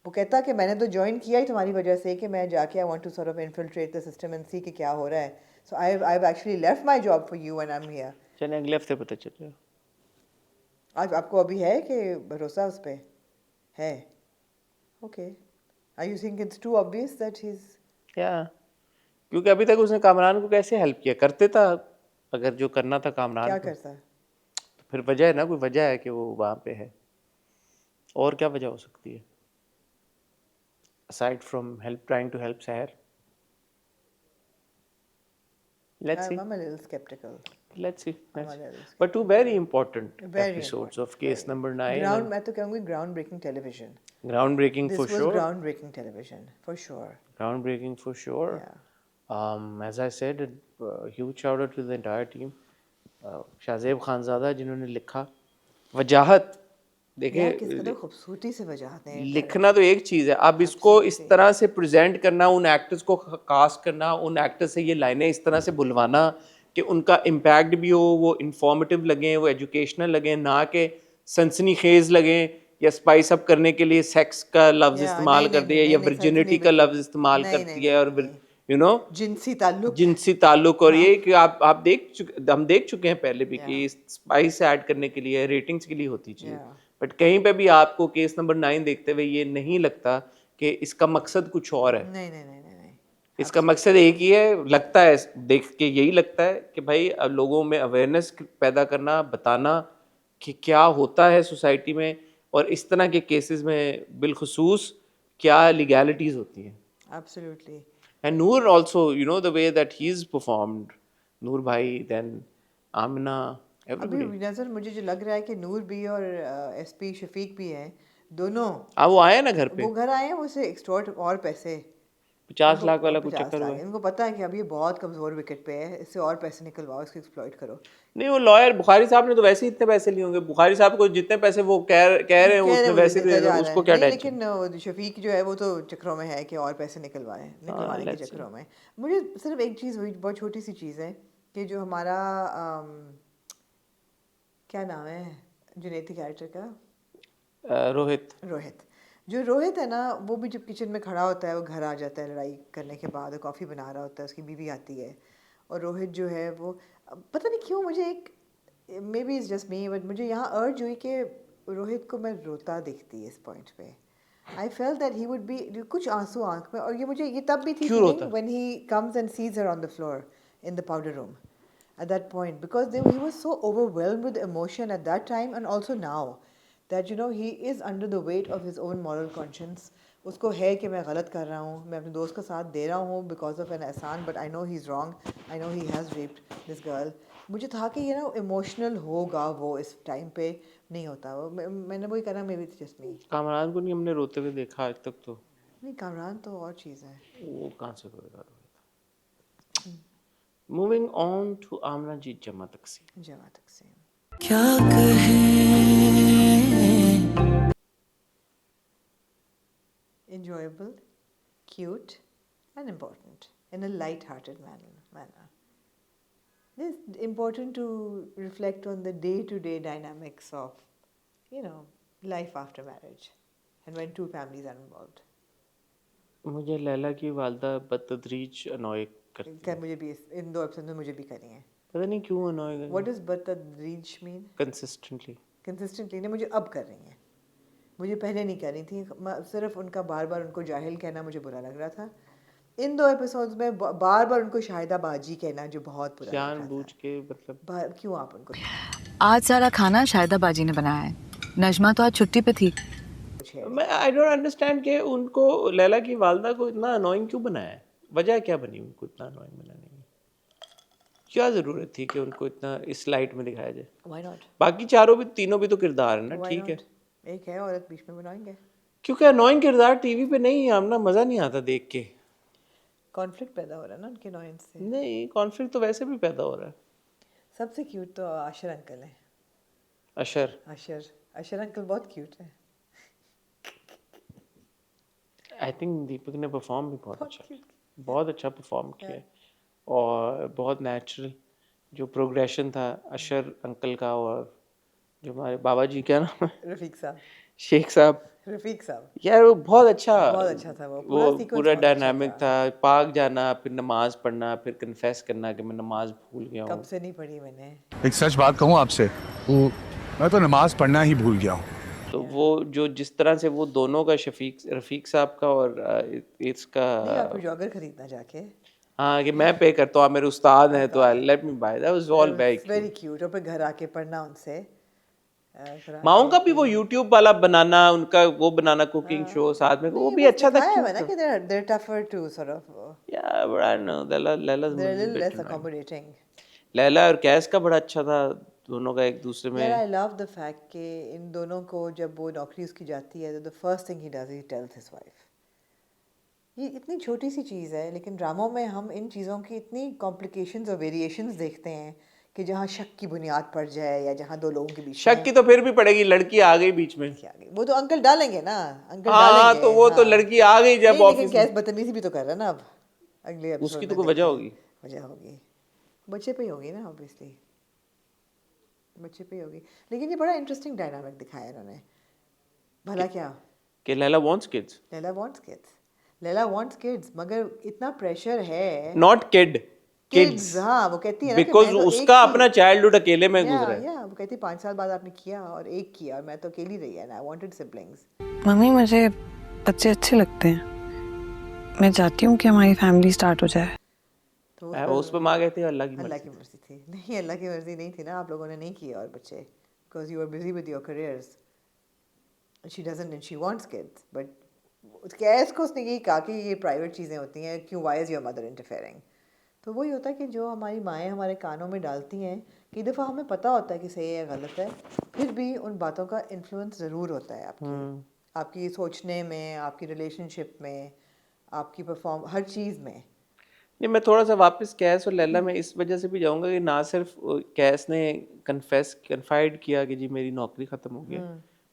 वो कहता कि मैंने तो ज्वाइन किया ही तुम्हारी वजह से कि मैं जाके I want to sort of infiltrate the system and see कि क्या हो रहा है। So I have actually left my job for you and I am here. चले अगले हफ्ते पता चल जाएगा। आज आपको अभी है कि भरोसा उस पे है? Okay, are you think it's too obvious that he is? या क्योंकि अभी तक उसने कामरान को कैसे हेल्प किया, करते था अगर जो करना था कामरान क्या को, करता है? तो फिर वजह है ना, कोई वजह है कि वो वहाँ पे है। और क्या वजह हो सकती है aside from help trying to help Seher? Let's see. I'm a little skeptical. Let's see. I'm Let's a see. little But two very important very episodes important. of case number 9 Ground, and मैं तो कहूँगी groundbreaking television. groundbreaking This for was sure. groundbreaking television for sure. Groundbreaking for sure. Yeah. As I said, a huge shout out to the entire team. Shahzeb Khanzada जिन्होंने लिखा, वजाहत देखे, यार किस कदर खूबसूरती से वजाहत है। लिखना तो एक चीज़ है, अब इसको इस तरह से प्रेजेंट करना, उन एक्टर्स को कास्ट करना, उन एक्टर्स से ये लाइनें इस तरह से बुलवाना कि उनका इम्पैक्ट भी हो, वो इंफॉर्मेटिव लगें, वो एजुकेशनल लगें, ना कि सनसनीखेज लगें या स्पाइस अप करने के लिए सेक्स का लफ्ज़ इस्तेमाल कर दिया या वर्जिनिटी का लफ्ज़ इस्तेमाल कर दिया और यू नो जिनसी ताल्लुक। जिनसी ताल्लुक। और ये कि आप हम देख चुके हैं पहले भी कि स्पाइस ऐड करने के लिए, रेटिंग्स के लिए होती चीज़, बट कहीं पे भी आपको केस नंबर 9 देखते हुए ये नहीं लगता कि इसका मकसद कुछ और है। नहीं नहीं नहीं नहीं नहीं। इसका मकसद एक ही है, लगता है देख के यही लगता है कि भाई अब लोगों में अवेयरनेस पैदा करना, बताना कि क्या होता है सोसाइटी में और इस तरह के केसेस में बिलखुसूस क्या लीगैलिटीज़ होती हैं। Absolutely. And Noor also, you know, the way that he's performed, Noor Bhai, then Amina, अभी everybody. नज़र मुझे जो लग रहा है कि नूर भी और एसपी शफीक भी हैं दोनों, वो आए ना घर पे, वो घर आए हैं, वो से एक्सटॉर्ट और पैसे 50 लाख वाला कुछ 50 चक्कर हुआ लाख। है। इनको पता है कि अभी ये बहुत कमज़ोर विकेट पे है, इससे और पैसे निकलवाओ, इसको एक्सप्लॉइट करो। नहीं, वो लॉयर बुखारी साहब ने तो वैसे ही इतने पैसे लिए होंगे, बुखारी साहब को जितने पैसे वो कह रहे हैं कह रहे उसने वो वैसे ही देता दे जा रहे, रहा उसको है। क्या नहीं टेंशन। लेकिन वो शफीक जो है वो तो चक्रों में है कि और पैसे निकलवाने के let's चक्रों में। मुझे सिर्फ एक चीज़ हुई, बहुत छोटी सी चीज़ है कि जो हमारा क्या नाम है जुनैदी कैरेक्टर का, रोहित, जो रोहित है ना, वो भी जब किचन में खड़ा होता है, वो घर आ जाता है लड़ाई करने के बाद, कॉफ़ी बना रहा होता है, उसकी बीवी आती है और रोहित जो है वो पता नहीं क्यों मुझे एक, may be is just me, but मुझे यहाँ अर्ज हुई कि रोहित को मैं रोता दिखती है इस पॉइंट पे। I felt that he would be, कुछ आंसू आंख में, और ये मुझे ये तब भी थी क्यों रोता? When he comes and seize her on the floor in the powder room at that point, because he was so overwhelmed with emotion at that time and also now that you know he is under the weight of his own moral conscience. उसको है कि मैं गलत कर रहा हूँ, मैं अपने दोस्त का साथ दे रहा हूँ because of an एहसान, but I know he's wrong, I know he has raped this girl. मुझे था कि ये ना इमोशनल होगा, वो इस टाइम पे नहीं होता। वो मैंने वही करा, मे बी जस्ट मी। कामरान को नहीं हमने रोते हुए देखा आज तक, तो नहीं, कामरान तो और चीज़ है। वो कहाँ से रोएगा रोहित। मूविंग ऑन टू आमना जी जमा तकसीम। जमा तकसीम क्या कहें, enjoyable, cute, and important in a light-hearted manner. It's important to reflect on the day-to-day dynamics of, you know, life after marriage, and when two families are involved. मुझे लैला की वालदा बदतदरीज अनॉय करती क्या है, मुझे भी इन 2 एपिसोड में मुझे भी करी है। पता नहीं क्यों अनॉय कर, What does बदतदरीज mean? Consistently. Consistently ने मुझे अब कर रही हैं, मुझे पहले नहीं कर रही थी। सिर्फ उनका बार बार उनको जाहिल कहना मुझे बुरा लग रहा था, इन 2 एपिसोड्स में बार बार उनको शाहिदा बाजी कहना जो बहुत बुरा लगा जानबूझ के मतलब था। क्यों आप उनको आज सारा खाना शाहिदा बाजी ने बनाया है। नजमा तो आज छुट्टी पे थी। पूछे? मैं आई डोंट अंडरस्टैंड कि उनको लैला की वालदा को इतना अनोइंग क्यों बनाया है, वजह क्या बनी उनको इतना अनोइंग बनाने की, क्या ज़रूरत थी कि उनको इतना इस लाइट में दिखाया जाए। Why not? बाकी चारों भी तीनों भी तो किरदार है ना, Why ठीक है, not? एक है औरत बीच में बनाएंगे। क्योंकि अनोइंग किरदार टीवी पे नहीं है, हमना मज़ा नहीं आता देख के। कॉन्फ्लिक्ट पैदा हो रहा है ना उनके नॉइंस से। नहीं, कॉन्फ्लिक्ट तो वैसे भी पैदा हो रहा है। सबसे क्यूट तो आशर अंकल है। अशर आशर अंकल बहुत क्यूट है। आई थिंक दीपक ने परफॉर्म भी बहुत अच्छा cute बहुत अच्छा परफॉर्म किया और बहुत नेचुरल जो प्रोग्रेशन था अशर अंकल का, और जो हमारे बाबा जी क्या नाम है, रफीक साहब। शेख साहब, रफीक साहब यार वो बहुत अच्छा था वो वो पूरा डायनामिक था। पाक जाना, फिर नमाज पढ़ना, फिर कन्फेस करना कि मैं नमाज भूल गया कब हूँ। से नहीं पढ़ी मैंने। एक सच बात कहूँ आपसे, मैं तो नमाज पढ़ना ही भूल गया हूँ। तो वो जो जिस तरह से वो दोनों का रफीक साहब का और इसका नहीं आपको जॉगर खरीदना जाके। हाँ कि मैं पे करता हूँ, आप मेरे उस्ताद हैं तो let me by, that was all very cute. और फिर घर आके पढ़ना उनसे। माओ का भी वो यूट्यूब वाला बनाना, उनका वो बनाना कुकिंग शो साथ में, वो भी अच्छा था। है ना कि they're tougher to sort of या but I know Laila they're a little less accommodating. Laila और कैस का बड़ा अच्छा था दोनों का एक दूसरे यार में। आई लव द फैक्ट कि इन दोनों को जब वो नौकरी उसकी जाती है तो the first thing he does he tells his wife. ये इतनी छोटी सी चीज़ है लेकिन ड्रामों में हम इन चीज़ों की इतनी कॉम्प्लिकेशंस और वेरिएशंस देखते हैं कि जहाँ शक की बुनियाद पड़ जाए या जहाँ दो लोगों के बीच शक की तो फिर भी पड़ेगी, लड़की आ गई बीच में। क्या वो तो अंकल डालेंगे ना। अंकल हाँ डालेंगे तो वो तो लड़की आ गई जब नहीं, लेकिन ऑफिस कैस बदतमीजी भी तो कर रहा है ना अब अगले एपिसोड उसकी में तो कोई वजह होगी। वजह होगी बच्चे पे ही होगी ना ऑब्वियसली, बच्चे पे ही होगी। लेकिन ये बड़ा इंटरेस्टिंग डायनामिक दिखाया इन्होंने। भला क्या कि Laila wants kids, Laila wants kids, Laila wants kids, मगर इतना प्रेशर है। Not kid, kids. हाँ वो कहती है ना कि बिकॉज मैं तो उसका एक अपना चाइल्डहुड अकेले में या गुजरा है। या वो कहती 5 साल बाद आपने किया और एक किया और मैं तो अकेली रही है ना। I wanted siblings. मम्मी मुझे बच्चे अच्छे लगते हैं। मैं चाहती हूँ कि हमारी फैमिली स्टार्ट हो जाए। तो उस पर माँ कहती है अल्लाह की अल्लाह मर्जी। की मर्जी थी। नहीं अल्लाह की मर्जी नहीं थी ना, आप लोगों ने नहीं किए और बच्चे because you are busy with your careers. She doesn't and she wants kids but Qais को उसने यही कहा कि ये प्राइवेट चीज़ें होती हैं, क्यों why is your mother interfering. तो वही होता है कि जो हमारी माएँ हमारे कानों में डालती हैं कई दफ़ा हमें पता होता है कि सही है या गलत है, फिर भी उन बातों का इन्फ्लुएंस ज़रूर होता है आपकी सोचने में, आपकी रिलेशनशिप में, आपकी परफॉर्म हर चीज़ में। नहीं, मैं थोड़ा सा वापस कैस और लैला में इस वजह से भी जाऊंगा कि ना सिर्फ कैस ने कन्फाइड किया कि जी मेरी नौकरी खत्म हो गई,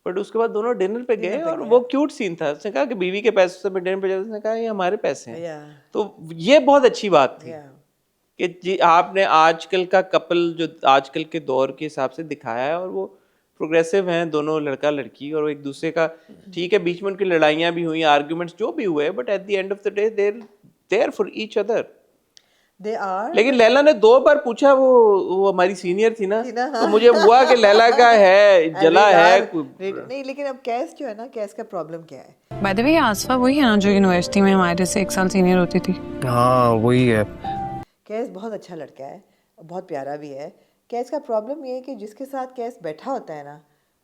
बट उसके बाद दोनों डिनर पे गए और वो क्यूट सीन था। उसने कहा कि बीवी के पैसों से मैं डिनर पे जाता, उसने कहा ये हमारे पैसे हैं। या तो ये बहुत अच्छी बात थी या कि जी आपने आजकल का कपल जो आजकल के दौर के हिसाब से दिखाया है, और वो प्रोग्रेसिव हैं दोनों, लड़का लड़की, और एक दूसरे का ठीक है बीच में उनकी लड़ाइयाँ भी हुई, आर्ग्यूमेंट्स जो भी हुए, but at the end of the day they're for each other. They are. लेकिन लैला ने 2 बार पूछा, वो हमारी सीनियर थी ना, हाँ। तो मुझे हुआ कि लैला का है जला है नहीं लेकिन अब कैस जो है ना, कैस का प्रॉब्लम क्या है? बाय द वे आसफा वही है ना जो यूनिवर्सिटी में हमारे से 1 साल सीनियर होती थी। हाँ वही है। कैस बहुत अच्छा लड़का है, बहुत प्यारा भी है। कैस का प्रॉब्लम ये है कि जिसके साथ कैस बैठा होता है ना,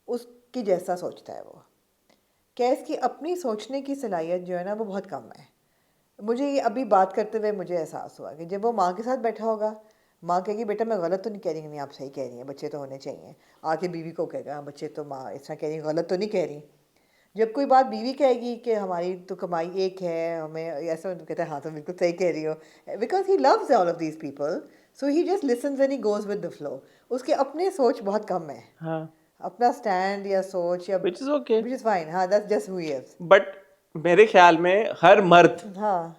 उसकी जैसा सोचता है वो। कैस की अपनी सोचने की सलाहियत जो है ना वो बहुत कम है। मुझे ये अभी बात करते हुए मुझे एहसास हुआ कि जब वो माँ के साथ बैठा होगा, माँ कहेगी बेटा मैं गलत तो नहीं कह रही, नहीं आप सही कह रही हैं, बच्चे तो होने चाहिए। आके बीवी को कहेगा हाँ बच्चे तो माँ इस तरह कह रही हैं, गलत तो नहीं कह रही। जब कोई बात बीवी कहेगी कि हमारी तो कमाई एक है, हमें ऐसा, तो कहता है हाँ तो बिल्कुल सही कह रही हो, because he loves all of these people, so he just lessons and he goes with the flow. उसके अपने सोच बहुत कम है, हाँ, अपना स्टैंड या सोच या which is okay, which is fine, हाँ that's just who he is। But मेरे ख्याल में हर मर्द, हाँ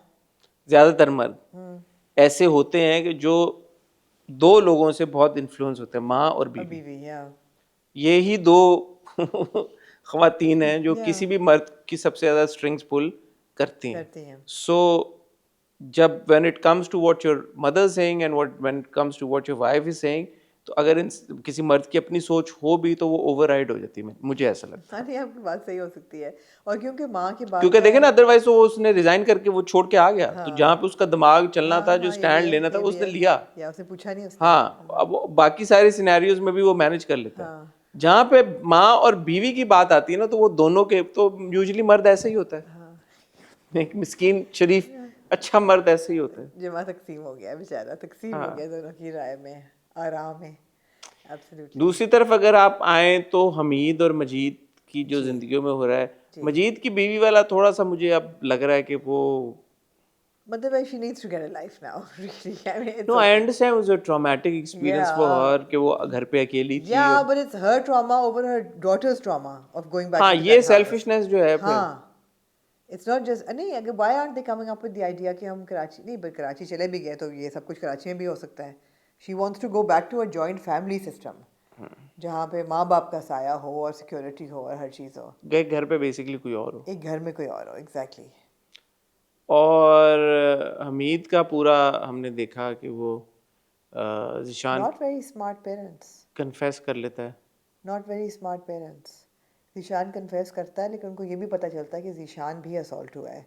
ज्यादातर मर्द ऐसे होते हैं कि जो 2 लोगों से बहुत इन्फ्लुएंस होते हैं, माँ और बीवी। बीवी या ये ही 2 ख्वातीन हैं जो किसी भी मर्द की सबसे ज्यादा स्ट्रिंग्स पुल करती हैं। सो जब when it comes to what your mother saying and what when it comes to what your wife is saying, तो अगर किसी मर्द की अपनी सोच हो भी तो वो ओवरराइड हो जाती है, मुझे ऐसा लगता है। हाँ नहीं, आपकी बात सही हो सकती है। और क्योंकि माँ की बात क्योंकि देखे ना, अदरवाइज वो उसने रिजाइन करके वो छोड़ के आ गया, तो जहाँ पे उसका दिमाग चलना था, जो स्टैंड लेना था, वो उसने लिया। या उसने पूछा नहीं उसने। हाँ, अब बाकी सारे सिनेरियोज में भी वो मैनेज कर लेता है। हाँ। जहाँ पे माँ और बीवी की बात आती है ना, तो वो दोनों के, तो यूजुअली मर्द ऐसे ही होता है। एक मिस्कीन शरीफ अच्छा मर्द ऐसे ही होता है। जमा तकसीम हो गया बेचारा, तकसीम हो गया दोनों की राय में, आराम में। एब्सोल्युटली। दूसरी तरफ अगर आप आए तो हमीद और मजीद की जो जिंदगियों में हो रहा है, मजीद की बीवी वाला थोड़ा सा मुझे अब लग रहा है कि वो, मतलब she needs to get a life now, really. I mean, it's no, I okay. Understand, was a traumatic experience for her कि वो घर पे अकेली थी। Yeah, but it's her trauma over her daughter's trauma of going back हाँ, into ये that house. Selfishness जो है फिर, हाँ, it's not just नहीं अगर why aren't they coming up with the idea कि हम कराची नहीं, but कराची चले भी गए तो ये सब कुछ कराची में भी हो सकता है. She wants to go back to a joint family system, जहाँ पे माँ बाप का साया हो और सिक्योरिटी हो और हर चीज़ हो. गए घर पे बेसिकली कोई और हो। एक घर में कोई और हो, exactly. और हमीद का पूरा हमने देखा कि वो Zeeshan Not very smart parents. Confess कर लेता है। Not very smart parents. Zeeshan confess करता है, लेकिन उनको ये भी पता चलता है कि ज़ीशान भी असॉल्ट हुआ है.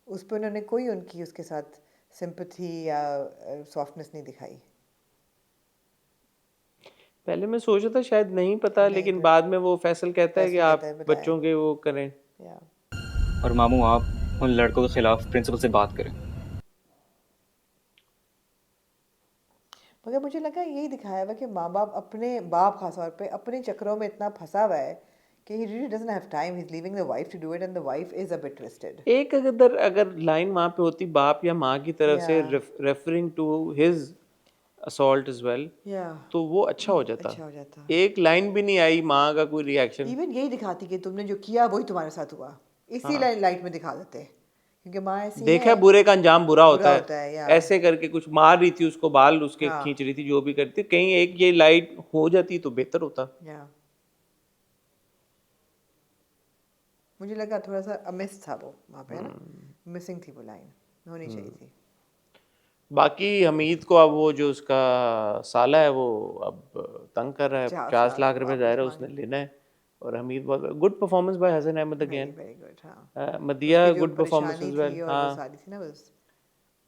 उस पर उन्होंने कोई उनकी उसके साथ सिंपथी या सॉफ्टनेस नहीं दिखाई. पहले मैं सोचा था शायद नहीं पता, लेकिन बाद में वो फैसल कहता है कि फैसल आप कहता है, बताएं। बच्चों के वो करें। या और मामू आप उन लड़कों के खिलाफ प्रिंसिपल से बात करें। मगर मुझे लगा यही दिखाया हुआ कि माँ बाप अपने बाप खास तौर पे अपने चक्रों में इतना फंसा हुआ है कि he really doesn't have time. He's leaving the wife to do it and the wife is a bit twisted. एक अगर लाइन वहाँ पे होती बाप या माँ की तरफ से referring to his assault as well, Yeah. तो वो अच्छा हो जाता। अच्छा हो जाता. एक लाइन भी नहीं आई माँ का कोई रिएक्शन। इवन यही दिखाती कि तुमने जो किया वही तुम्हारे साथ हुआ. इसी लाइट में दिखा देते, क्योंकि माँ ऐसी देखा है. है, बुरे का अंजाम बुरा होता होता है, है। या। ऐसे करके कुछ मार रही थी उसको, बाल उसके हाँ. खींच रही थी, जो भी करती, कहीं एक ये लाइट हो जाती तो बेहतर होता। या मुझे लगा थोड़ा सा अमिस था वो वहाँ पे, ना मिसिंग थी वो लाइन, होनी चाहिए थी. बाकी हमीद को अब वो जो उसका साला है वो अब तंग कर रहा है। 50 लाख रुपए ज़ाहिर है उसने लेना है। और हमीद बहुत good performance by Hasan Ahmed again. Very good. हाँ, मदिया उसकी जो गुड परफॉर्मेंस परेशानी एज वेल। थी और वो हाँ, सारी थी ना बस.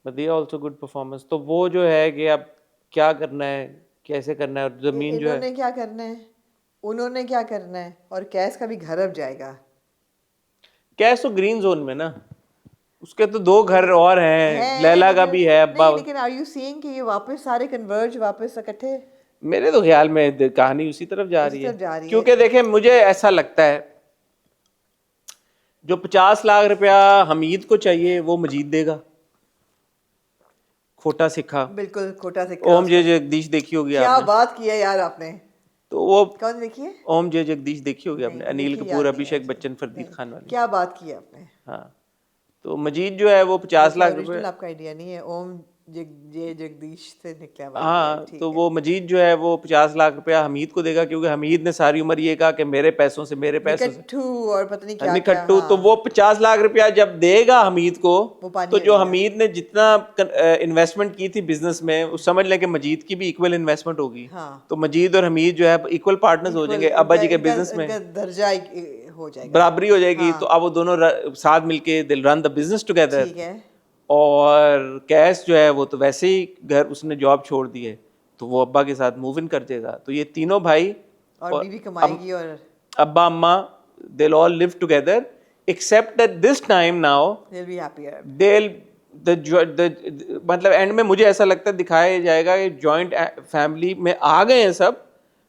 Madiya also good performance. तो वो जो है कि अब क्या करना है, कैसे करना है, और जमीन जो है, इन्होंने क्या करना है, उन्होंने क्या करना है, और कैस का भी घर अब जाएगा. कैश तो ग्रीन जोन में ना, उसके तो 2 घर और हैं, लैला का भी है अब्बा। नहीं, लेकिन आर यू सीइंग कि ये वापस सारे कन्वर्ज वापस इकट्ठे. मेरे तो ख्याल में कहानी उसी तरफ जा उसी रही तरफ जा है। रही है. क्योंकि देखें, मुझे ऐसा लगता है जो 50 लाख रुपया हमीद को चाहिए वो मजीद देगा। खोटा सिक्का, बिल्कुल खोटा सिक्का. ओम जे जगदीश देखी होगी क्या आपने, बात की है यार आपने. तो वो कौन देखी है? ओम जे जगदीश देखी होगी आपने, नहीं, अनिल देखी कपूर, याद नहीं अभिषेक है बच्चन, actually. फरदीद नहीं. खान वाली। क्या बात की है आपने. हाँ, तो मजीद जो है वो 50 लाख ओरिजिनल रुपए, आपका आइडिया नहीं है, ओम जगदीश से निकला हुआ है. हाँ, ठीक तो है. वो मजीद जो है वो 50 लाख रुपया हमीद को देगा, क्योंकि हमीद ने सारी उम्र ये कहा कि मेरे पैसों से, मेरे पैसों से निकट्ठू और पता नहीं क्या क्या. निकट्टू। तो वो 50 लाख रुपया जब देगा हमीद को, वो पानी तो में जो देगा. हमीद ने जितना इन्वेस्टमेंट की थी बिजनेस में, उस समझ लें कि मजीद की भी इक्वल इन्वेस्टमेंट होगी। हाँ. तो मजीद और हमीद जो है इक्वल पार्टनर्स हो जाएंगे अब्बा जी के बिजनेस में, इनका दर्जा हो जाएगा, बराबरी हो जाएगी। तो अब वो दोनों साथ मिलके दिल रन द बिजनेस टुगेदर। ठीक है. और कैश जो है वो तो वैसे ही घर उसने जॉब छोड़ दी है, तो वो अब्बा के साथ मूव इन कर जाएगा। तो ये तीनों भाई और बीवी कमाएगी और अब्बा अम्मा, they'll all live together, except that this time now they'll be happier. they'll मतलब एंड में मुझे ऐसा लगता है दिखाया जाएगा कि जॉइंट फैमिली में आ गए हैं सब,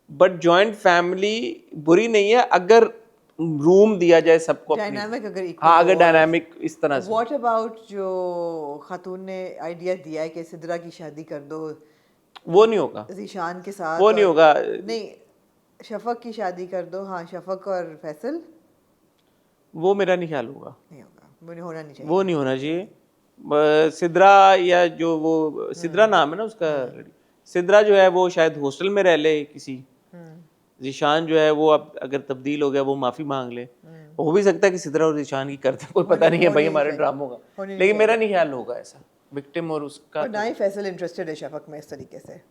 बट जॉइंट फैमिली बुरी नहीं है अगर रूम दिया जाए सबको अपनी। डायनामिक अगर equal हाँ, अगर हो। डायनामिक इस तरह से। What about जो खातून ने आइडिया दिया है कि सिद्रा की शादी कर दो वो नहीं होगा, ज़ीशान के साथ, वो नहीं होगा। नहीं, शफक की शादी कर दो. हाँ, शफक और फैसल. वो मेरा नहीं ख्याल होगा, नहीं होगा, मुझे होना नहीं चाहिए. वो नहीं होना चाहिए। सिद्रा या जो वो सिद्रा नाम है ना उसका, सिद्रा जो है वो शायद हॉस्टल में रह ले किसी। ज़ीशान जो है वो अब अगर तब्दील हो गया वो माफ़ी मांग ले। हो भी सकता है कि सिद्रा और ज़ीशान की करते, कोई पता नहीं है भाई हमारे ड्रामों का, लेकिन मेरा नहीं ख्याल होगा ऐसा विक्टिम और उसका। और ना ही फैसल इंटरेस्टेड है शफक में इस तरीके से.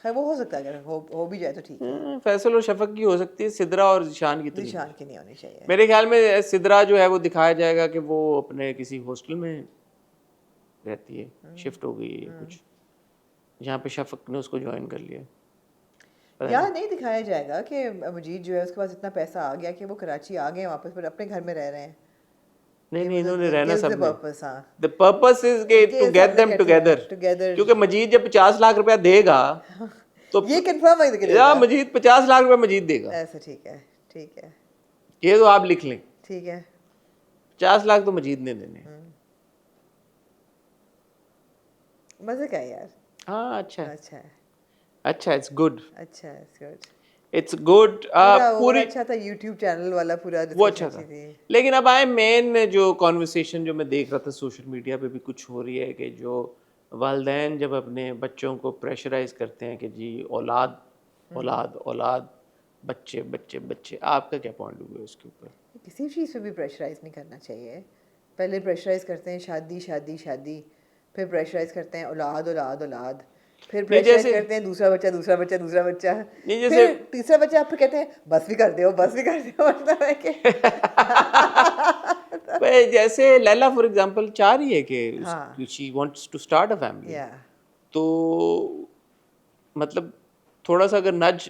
खैर वो हो सकता है, अगर हो भी जाए तो ठीक है। फैसल और शफक की हो सकती है, सिद्रा और ज़ीशान की तो नहीं। निशान की नहीं होनी चाहिए। मेरे ख्याल में सिद्रा जो है वो दिखाया जाएगा कि वो अपने किसी हॉस्टल में रहती है, शिफ्ट हो गई है या कुछ, जहाँ पे शफक ने उसको ज्वाइन कर लिया। या नहीं दिखाया जाएगा कि मजीद जो है उसके पास इतना पैसा आ गया कि वो कराची आ गए वापस, पर अपने घर में रह रहे हैं। नहीं नहीं, इन्होंने रहना सब में। पर्पस, हाँ। The purpose is to get them together, क्योंकि मजीद जब 50 लाख रुपया देगा तो ये कंफर्म है कि या मजीद 50 लाख रुपया मजीद देगा, ऐसा ठीक है, ठीक है, ये तो आप लिख लें। ठीक है। 50 लाख तो मजीद ने देने। मजे का है यार। हाँ अच्छा है, अच्छा है, अच्छा, इट्स गुड, अच्छा है, गुड। It's good. पूरी अच्छा था YouTube चैनल वाला पूरा, वो अच्छा था। लेकिन अब आए मेन जो कॉन्वर्सेशन जो मैं देख रहा था सोशल मीडिया पे भी कुछ हो रही है कि जो वालिदैन जब अपने बच्चों को प्रेशराइज करते हैं कि जी औलाद औलाद औलाद, बच्चे बच्चे बच्चे, आपका क्या पॉइंट हुआ इसके ऊपर? किसी चीज़ पे भी प्रेशराइज नहीं करना चाहिए। पहले प्रेशराइज करते हैं शादी शादी शादी, फिर प्रेशराइज करते हैं औलाद औलाद औलाद, फिर प्रेशराइज करते हैं दूसरा बच्चा दूसरा बच्चा दूसरा बच्चा, फिर तीसरा बच्चा, आप फिर कहते हैं बस भी कर दो बस भी कर दो, मतलब है कि जैसे लैला फॉर एग्जांपल चाह रही है कि she wants to start a family, तो मतलब थोड़ा सा अगर नज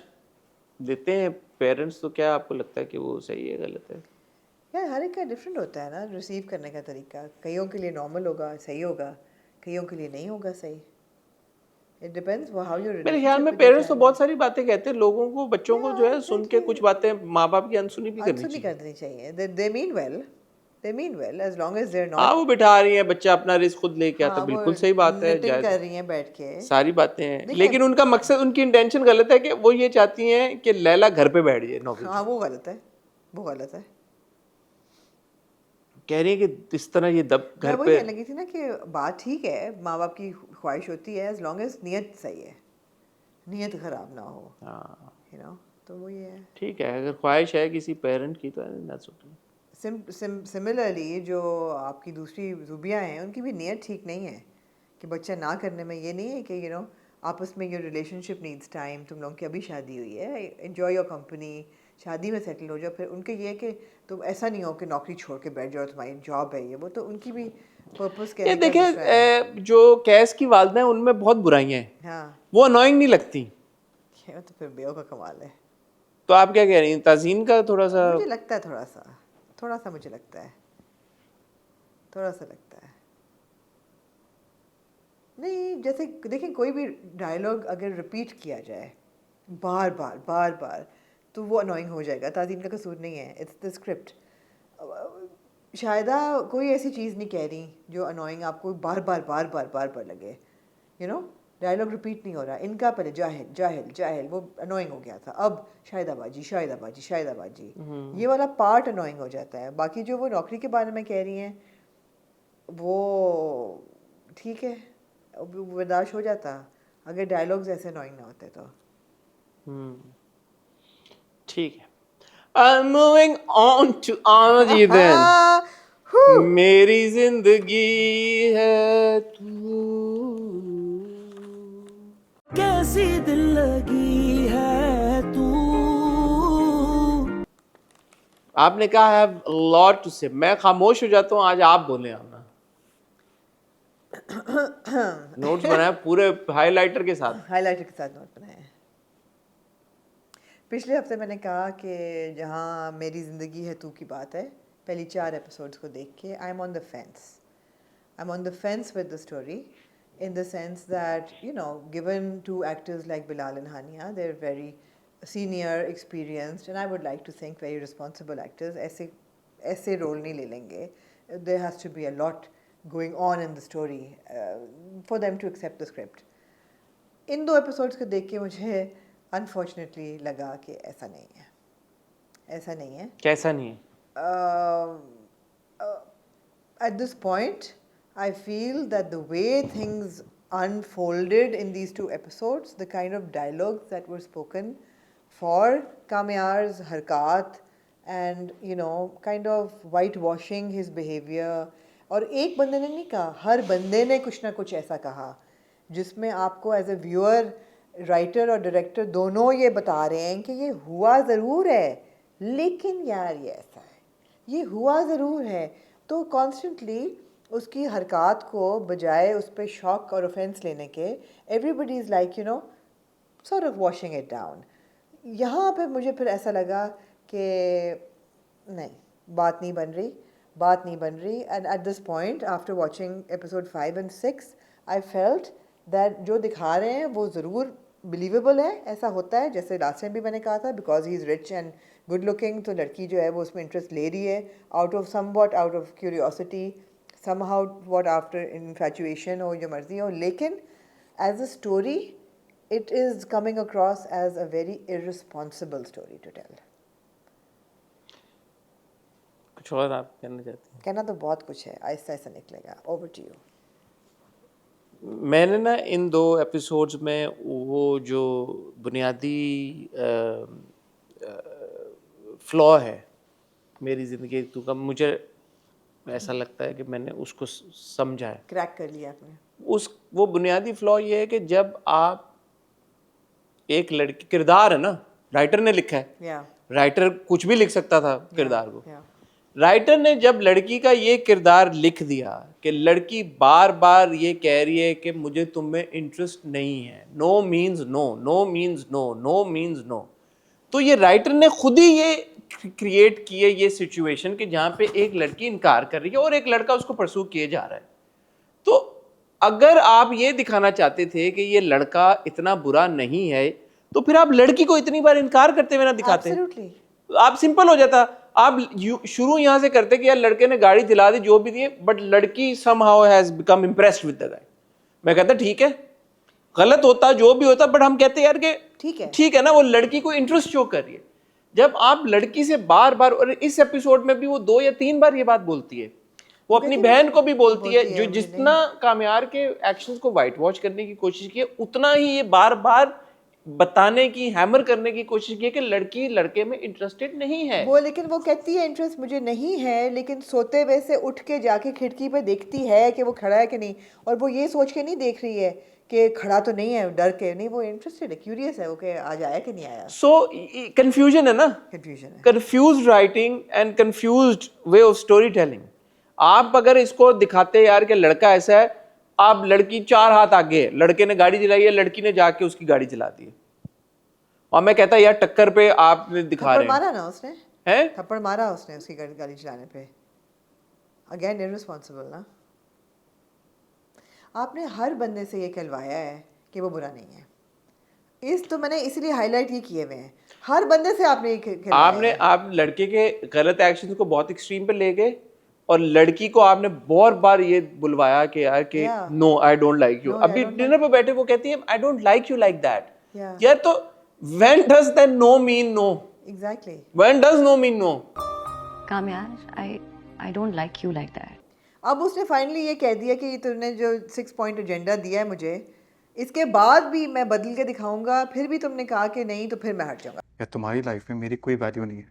देते हैं पेरेंट्स तो क्या आपको लगता है कि वो सही है गलत है? यार हर एक का डिफरेंट होता है ना रिसीव करने का तरीका, कईयों के लिए नॉर्मल होगा, सही होगा, कईयों के लिए नहीं होगा सही। It depends how you. मेरे ख्याल में पेरेंट्स तो बहुत सारी बातें कहते हैं लोगों को, बच्चों को जो है सुन के कुछ बातें माँ बाप की अनसुनी भी करनी चाहिए। They mean well, they mean well as long as they're not। हाँ वो बिठा रही हैं, बच्चा अपना रिस्क खुद लेके आता, बिल्कुल सही बात है, जायज कर रही हैं बैठ के, सारी बातें हैं, लेकिन उनका मकसद, उनकी इंटेंशन गलत है कि वो ये चाहती हैं कि लैला घर पे बैठ जाए नौकरी। हाँ वो गलत है, वो गलत है। कह रही है कि इस तरह ये दब घर पे। वही कहने लगी थी ना कि बात ठीक है, माँ बाप की ख्वाहिश होती है as long as नीयत सही है, नीयत खराब ना हो, you know, तो वो ये है। ठीक है, अगर ख्वाहिश है किसी पेरेंट की तो that's okay। सिमिलरली जो आपकी दूसरी ज़ुबियाँ हैं उनकी भी नीयत ठीक नहीं है कि बच्चा ना करने में, ये नहीं है कि you know आपस में योर रिलेशनशिप नीड्स टाइम, तुम लोगों की अभी शादी हुई है, एंजॉय योर कंपनी, शादी में सेटल हो जाओ, फिर उनके ये है कि तुम ऐसा नहीं हो कि नौकरी छोड़ के बैठ जाओ, तुम्हारी जॉब है ये वो, तो उनकी भी पर्पस ये देखिए जो कैस की वालिदा हैं उनमें बहुत बुराइयां हैं, हाँ वो अनोइंग नहीं लगती, तो फिर बेओ का कमाल है। तो आप क्या कह रही हैं? ताज़ीन का थोड़ा सा मुझे लगता है, थोड़ा सा मुझे लगता है, थोड़ा सा लगता है नहीं। जैसे देखें कोई भी डायलॉग अगर रिपीट किया जाए बार बार तो वो अनोइंग हो जाएगा। ताज़ीन का कसूर नहीं है, इट्स द स्क्रिप्ट। शायदा कोई ऐसी चीज़ नहीं कह रही जो अनोइंग आपको बार बार लगे, यू नो डायलॉग रिपीट नहीं हो रहा। इनका पहले जाहिल जाहिल जाहिल वो अनोइंग हो गया था, अब शाहिदाबाजी शाहिदाबाजी शाहिदाबाजी, ये वाला पार्ट अनोइंग हो जाता है। बाकी जो वो नौकरी के बारे में कह रही हैं वो ठीक है, बर्दाश्त हो जाता अगर डायलॉग्स ऐसे अनोइंग ना होते तो। ठीक है। Moving on to Auntie then। मेरी जिंदगी है तू, कैसी दिल लगी है तू। आपने कहा है लॉट टू से, मैं खामोश हो जाता हूँ, आज आप बोले आना। नोट्स बनाए पूरे हाइलाइटर के साथ नोट बनाए। पिछले हफ्ते मैंने कहा कि जहाँ मेरी ज़िंदगी है तू की बात है, पहली 4 एपिसोड्स को देख के आई am on the fence with the story, in the sense that, you know, given 2 actors like Bilal and Hania, they're very senior, experienced, and I would like to think very responsible actors. ऐसे role नहीं ले लेंगे. There has to be a lot going on in the story for them to accept the script. In 2 episodes को देख के मुझे unfortunately लगा कि ऐसा नहीं है। कैसा नहीं है? At this point, I feel that the way things unfolded in these 2 episodes, the kind of dialogues that were spoken for Kamyar's harkat and, you know, kind of whitewashing his behavior, और एक बंदे ने नहीं कहा, हर बंदे ने कुछ ना कुछ ऐसा कहा जिसमें आपको एज ए व्यूअर राइटर और डायरेक्टर दोनों ये बता रहे हैं कि ये हुआ ज़रूर है, लेकिन यार ये ऐसा है, ये हुआ ज़रूर है। तो कॉन्स्टेंटली उसकी हरकत को बजाय उस पर शॉक और ऑफेंस लेने के, everybody is like you know sort of washing it down. यहाँ पे मुझे फिर ऐसा लगा कि नहीं, बात नहीं बन रही। And at this point after watching episode 5 and 6 I felt that जो दिखा रहे हैं वो ज़रूर बिलीवेबल है, ऐसा होता है। जैसे लास्ट टाइम भी मैंने कहा था, because he is rich and good looking, तो लड़की जो है वो उसमें इंटरेस्ट ले रही है out of curiosity, somehow what after infatuation हो, जो मर्जी हो। लेकिन as a story it is coming across as a very irresponsible story to tell। कुछ और आप कहना चाहते हैं? कहना तो बहुत कुछ है, आहिस्ता आहिस्ता निकलेगा। Over to you. मैंने ना इन 2 एपिसोड्स में वो जो बुनियादी फ्लॉ है मेरी ज़िंदगी का, मुझे ऐसा लगता है कि मैंने उसको समझा है, क्रैक कर लिया आपने। वो बुनियादी फ्लॉ ये है कि जब आप एक लड़की, किरदार है ना, राइटर ने लिखा है, या राइटर कुछ भी लिख सकता था किरदार को। या राइटर ने जब लड़की का ये किरदार लिख दिया कि लड़की बार बार ये कह रही है कि मुझे तुम में इंटरेस्ट नहीं है, no means no, no means no, no means no, तो ये राइटर ने खुद ही ये क्रिएट की है ये सिचुएशन कि जहाँ पे एक लड़की इनकार कर रही है और एक लड़का उसको परसू किए जा रहा है। तो अगर आप ये दिखाना चाहते थे कि ये लड़का इतना बुरा नहीं है, तो फिर आप लड़की को इतनी बार इनकार करते हुए ना दिखाते। Absolutely। आप सिंपल हो जाता, आप शुरू यहाँ से करते कि यार लड़के ने गाड़ी दिला दी जो भी दी, बट लड़की somehow has become impressed with the guy। मैं कहता ठीक है, गलत होता जो भी होता, बट हम कहते यार कि ठीक है ना, वो लड़की को इंटरेस्ट शो कर रही है। जब आप लड़की से बार बार, और इस एपिसोड में भी वो 2 या 3 बार ये बात बोलती है, वो अपनी बहन को भी बोलती है, जो जितना कामयार के एक्शंस को वाइट वॉश करने की कोशिश की है, उतना ही ये बार बार बताने की, हैमर करने की कोशिश की है कि लड़की लड़के में इंटरेस्टेड नहीं है। वो लेकिन वो कहती है इंटरेस्ट मुझे नहीं है, लेकिन सोते हुए से उठ के जाके खिड़की पे देखती है कि वो खड़ा है कि नहीं, और वो ये सोच के नहीं देख रही है कि खड़ा तो नहीं है, डर के नहीं, वो इंटरेस्टेड है, क्यूरियस है वो कि आज आया कि नहीं आया। सो कंफ्यूजन है ना, confused writing and confused way of story telling. आप अगर इसको दिखाते यार कि लड़का ऐसा है, आप लड़की 4 हाथ आगे है, लड़के ने गाड़ी चलाई है, लड़की ने जाके उसकी गाड़ी चला दी है, और मैं कहता यार टक्कर पे आपने दिखा रहे हैं। मारा ना उसने, हैं? थप्पड़ मारा उसने उसकी गाड़ी चलाने पे। अगेन इररिस्पॉन्सिबल ना। आपने हर बंदे से ये कहलवाया है कि वो बुरा नहीं है। तो मैंने इसलिए हाईलाइट ये किए हुए हैं, हर बंदे से आपने ये आप लड़के के गलत एक्शंस को बहुत एक्सट्रीम पे ले गए, और लड़की को आपने बहुत बार ये बुलवाया कि यार कि no I don't like you. अभी डिनर पे बैठे वो कहती है I don't like you like that. यार तो when does that no mean no? Exactly, when does no mean no? Kamyar, I don't like you like that. अब उसने फाइनली ये कह दिया कि तुमने जो 6 पॉइंट एजेंडा दिया है मुझे, इसके बाद भी मैं बदल के दिखाऊंगा, फिर भी तुमने कहा कि नहीं, तो फिर मैं हट जाऊंगा। या तुम्हारी लाइफ में मेरी कोई वैल्यू नहीं है,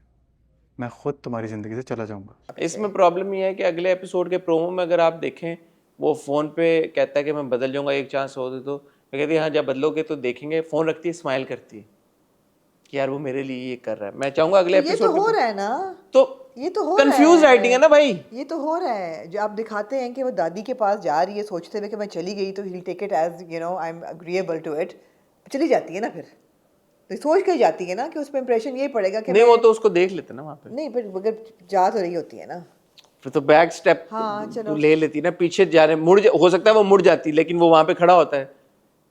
मैं खुद तुम्हारी ज़िंदगी से चला जाऊंगा। इसमें प्रॉब्लम ये है कि अगले एपिसोड के प्रोमो में अगर आप देखें, वो फ़ोन पे कहता है कि मैं बदल जाऊंगा, एक चांस हो दे तो। मैं कहती है हाँ जब बदलोगे तो देखेंगे। फ़ोन रखती है, स्माइल करती है कि यार वो मेरे लिए ये कर रहा है। मैं चाहूँगा अगले एपिसोड ये तो हो रहा है ना, तो ये तो हो रहा है, कंफ्यूज राइटिंग है ना भाई। ये तो हो रहा है। जो आप दिखाते हैं कि वो दादी के पास जा रही है सोचते हुए कि मैं चली गई तो he take it as you know I am agreeable to it, चली जाती है ना, फिर तो सोच के जाती है ना कि उस पर इंप्रेशन ये पड़ेगा कि नहीं, वो तो उसको देख लेते ना वहाँ पे। नहीं, पर अगर जा तो रही होती है ना, फिर तो बैक स्टेप ले लेती ना, पीछे जा रहे हो सकता है वो मुड़ जाती, लेकिन वो वहाँ पे खड़ा होता है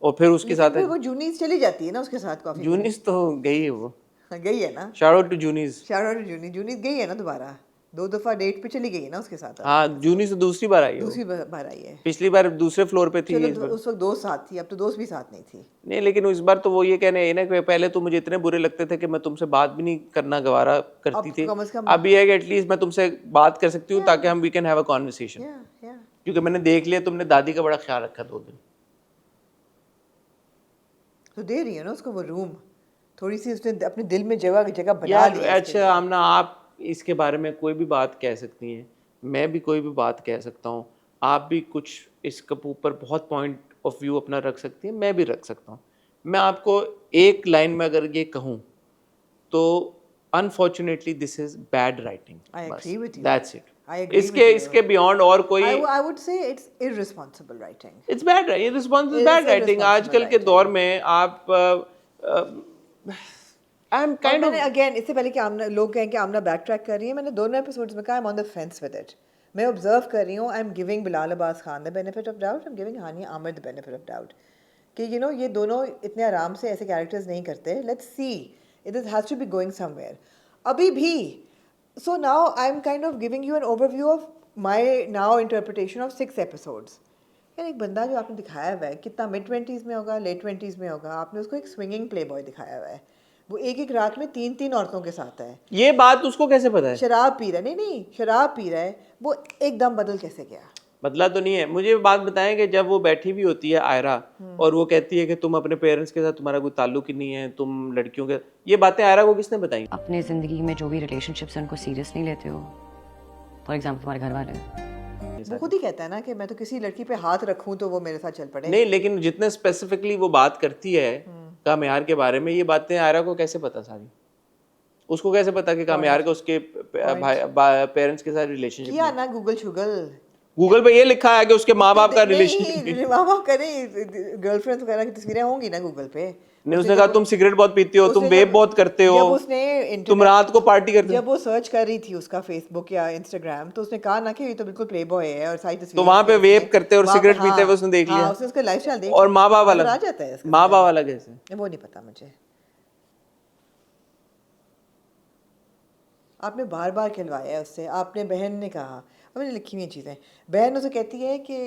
और फिर उसके साथ वो जूनीस चली जाती है ना उसके साथ। काफी जूनीस तो गई है, वो गई है ना। Shout out to Junis, shout out to Junis. Junis गई है ना दोबारा, 2 दफा डेट पे चली गई है ना उसके साथ। हाँ, जूनीस तो दूसरी बार आई है, दूसरी बार आई है। पिछली बार दूसरे फ्लोर पे थी, उस वक्त दोस्त साथ थी, अब तो दोस्त भी साथ नहीं थी। नहीं, लेकिन इस बार तो वो ये कहने है ना कि पहले तो मुझे इतने बुरे लगते थे कि मैं तुमसे बात भी नहीं करना गवारा करती थी, अब ये है कि एटलीस्ट मैं तुमसे बात कर सकती हूँ ताकि हम we can have a conversation, क्योंकि मैंने देख लिया तुमने दादी का बड़ा ख्याल रखा 2 दिन। तो दे रही है ना उसको वो रूम, थोड़ी सी उसने अपने दिल में जगह बना ली। अच्छा आमना, आप इसके बारे में कोई भी बात कह सकती हैं, मैं भी कोई भी बात कह सकता हूँ, आप भी कुछ इसके ऊपर बहुत पॉइंट ऑफ व्यू अपना रख सकती हैं, मैं भी रख सकता हूँ। मैं आपको एक लाइन में अगर ये कहूँ तो unfortunately this is bad writing. I agree with you. That's it. I agree इसके with you. इसके बियॉन्ड और कोई I would say it's irresponsible writing. It's bad. ये response It bad is writing. irresponsible आजकल के writing. दौर में आप आई एम और काइंड मैंने ऑफ अगेन इससे पहले कि आमना लोग कहें कि आमना बैक ट्रैक कर रही है, मैंने दोनों एपिसोड्स में कहा I am on the fence with it. मैं ऑब्जर्व कर रही हूँ. I am giving Bilal Abbas Khan the benefit of doubt. I am giving Hania Aamir the benefit of doubt कि यू नो ये दोनों इतने आराम से ऐसे कैरेक्टर्स नहीं करते. Let's see, it has to be going somewhere अभी भी. So now I am kind of giving you an overview of my now interpretation of 6 episodes. यार एक बंदा जो आपने दिखाया हुआ है कितना मिड-20s में होगा, लेट-20s में होगा, आपने उसको एक स्विंगिंग प्ले बॉय दिखाया हुआ है. वो एक एक रात में 3-3 औरतों के साथ है. ये बात उसको कैसे पता है? शराब पी रहा है. नहीं शराब पी रहा है. वो एकदम बदल कैसे गया? बदला तो नहीं है. मुझे बात बताएं कि जब वो बैठी भी होती है आयरा और वो कहती है कि तुम अपने पेरेंट्स के साथ तुम्हारा कोई ताल्लुक ही नहीं है, तुम लड़कियों के, ये बातें आयरा को किसने बताई? अपने ज़िंदगी में जो भी रिलेशनशिप्स हैं उनको सीरियस नहीं लेते हो. फॉर एग्जाम्पल तुम्हारे घर वाले. वो खुद ही कहता है ना कि मैं तो किसी लड़की पे हाथ रखूं तो वो मेरे साथ चल पड़े. नहीं, लेकिन जितने स्पेसिफिकली वो बात करती है कामयार के बारे में, ये बातें आयरा को कैसे पता सारी? उसको कैसे पता कि कामयार का उसके पेरेंट्स के साथ रिलेशनशिप किया ना गूगल शुगल. गूगल पे ये लिखा है कि उसके माँ बाप का रिलेशनशिप नहीं माँ बाप का नहीं, गर्लफ्रेंड्स वगैरह की तस्वीरें होंगी ना गूगल पे. नहीं. उसने कहा तुम सिगरेट बहुत पीते हो, तुम वेप बहुत करते हो, जब उसने तुम रात को पार्टी करते हो. जब वो सर्च कर रही थी उसका फेसबुक या इंस्टाग्राम तो उसने कहा ना कि ये तो बिल्कुल प्ले बॉय है और सारी तस्वीरें. तो वहाँ पे वेप करते और सिगरेट पीते हुए उसने देख लिया. उसने उसका लाइफस्टाइल देख. और माँ बाप आ अलग जाता है. माँ बाप अलग कैसे? वो नहीं पता मुझे. आपने बार बार खिलवाया है उससे. आपने बहन ने कहा, अब मैंने लिखी हुई चीज़ें, बहन उसे कहती है कि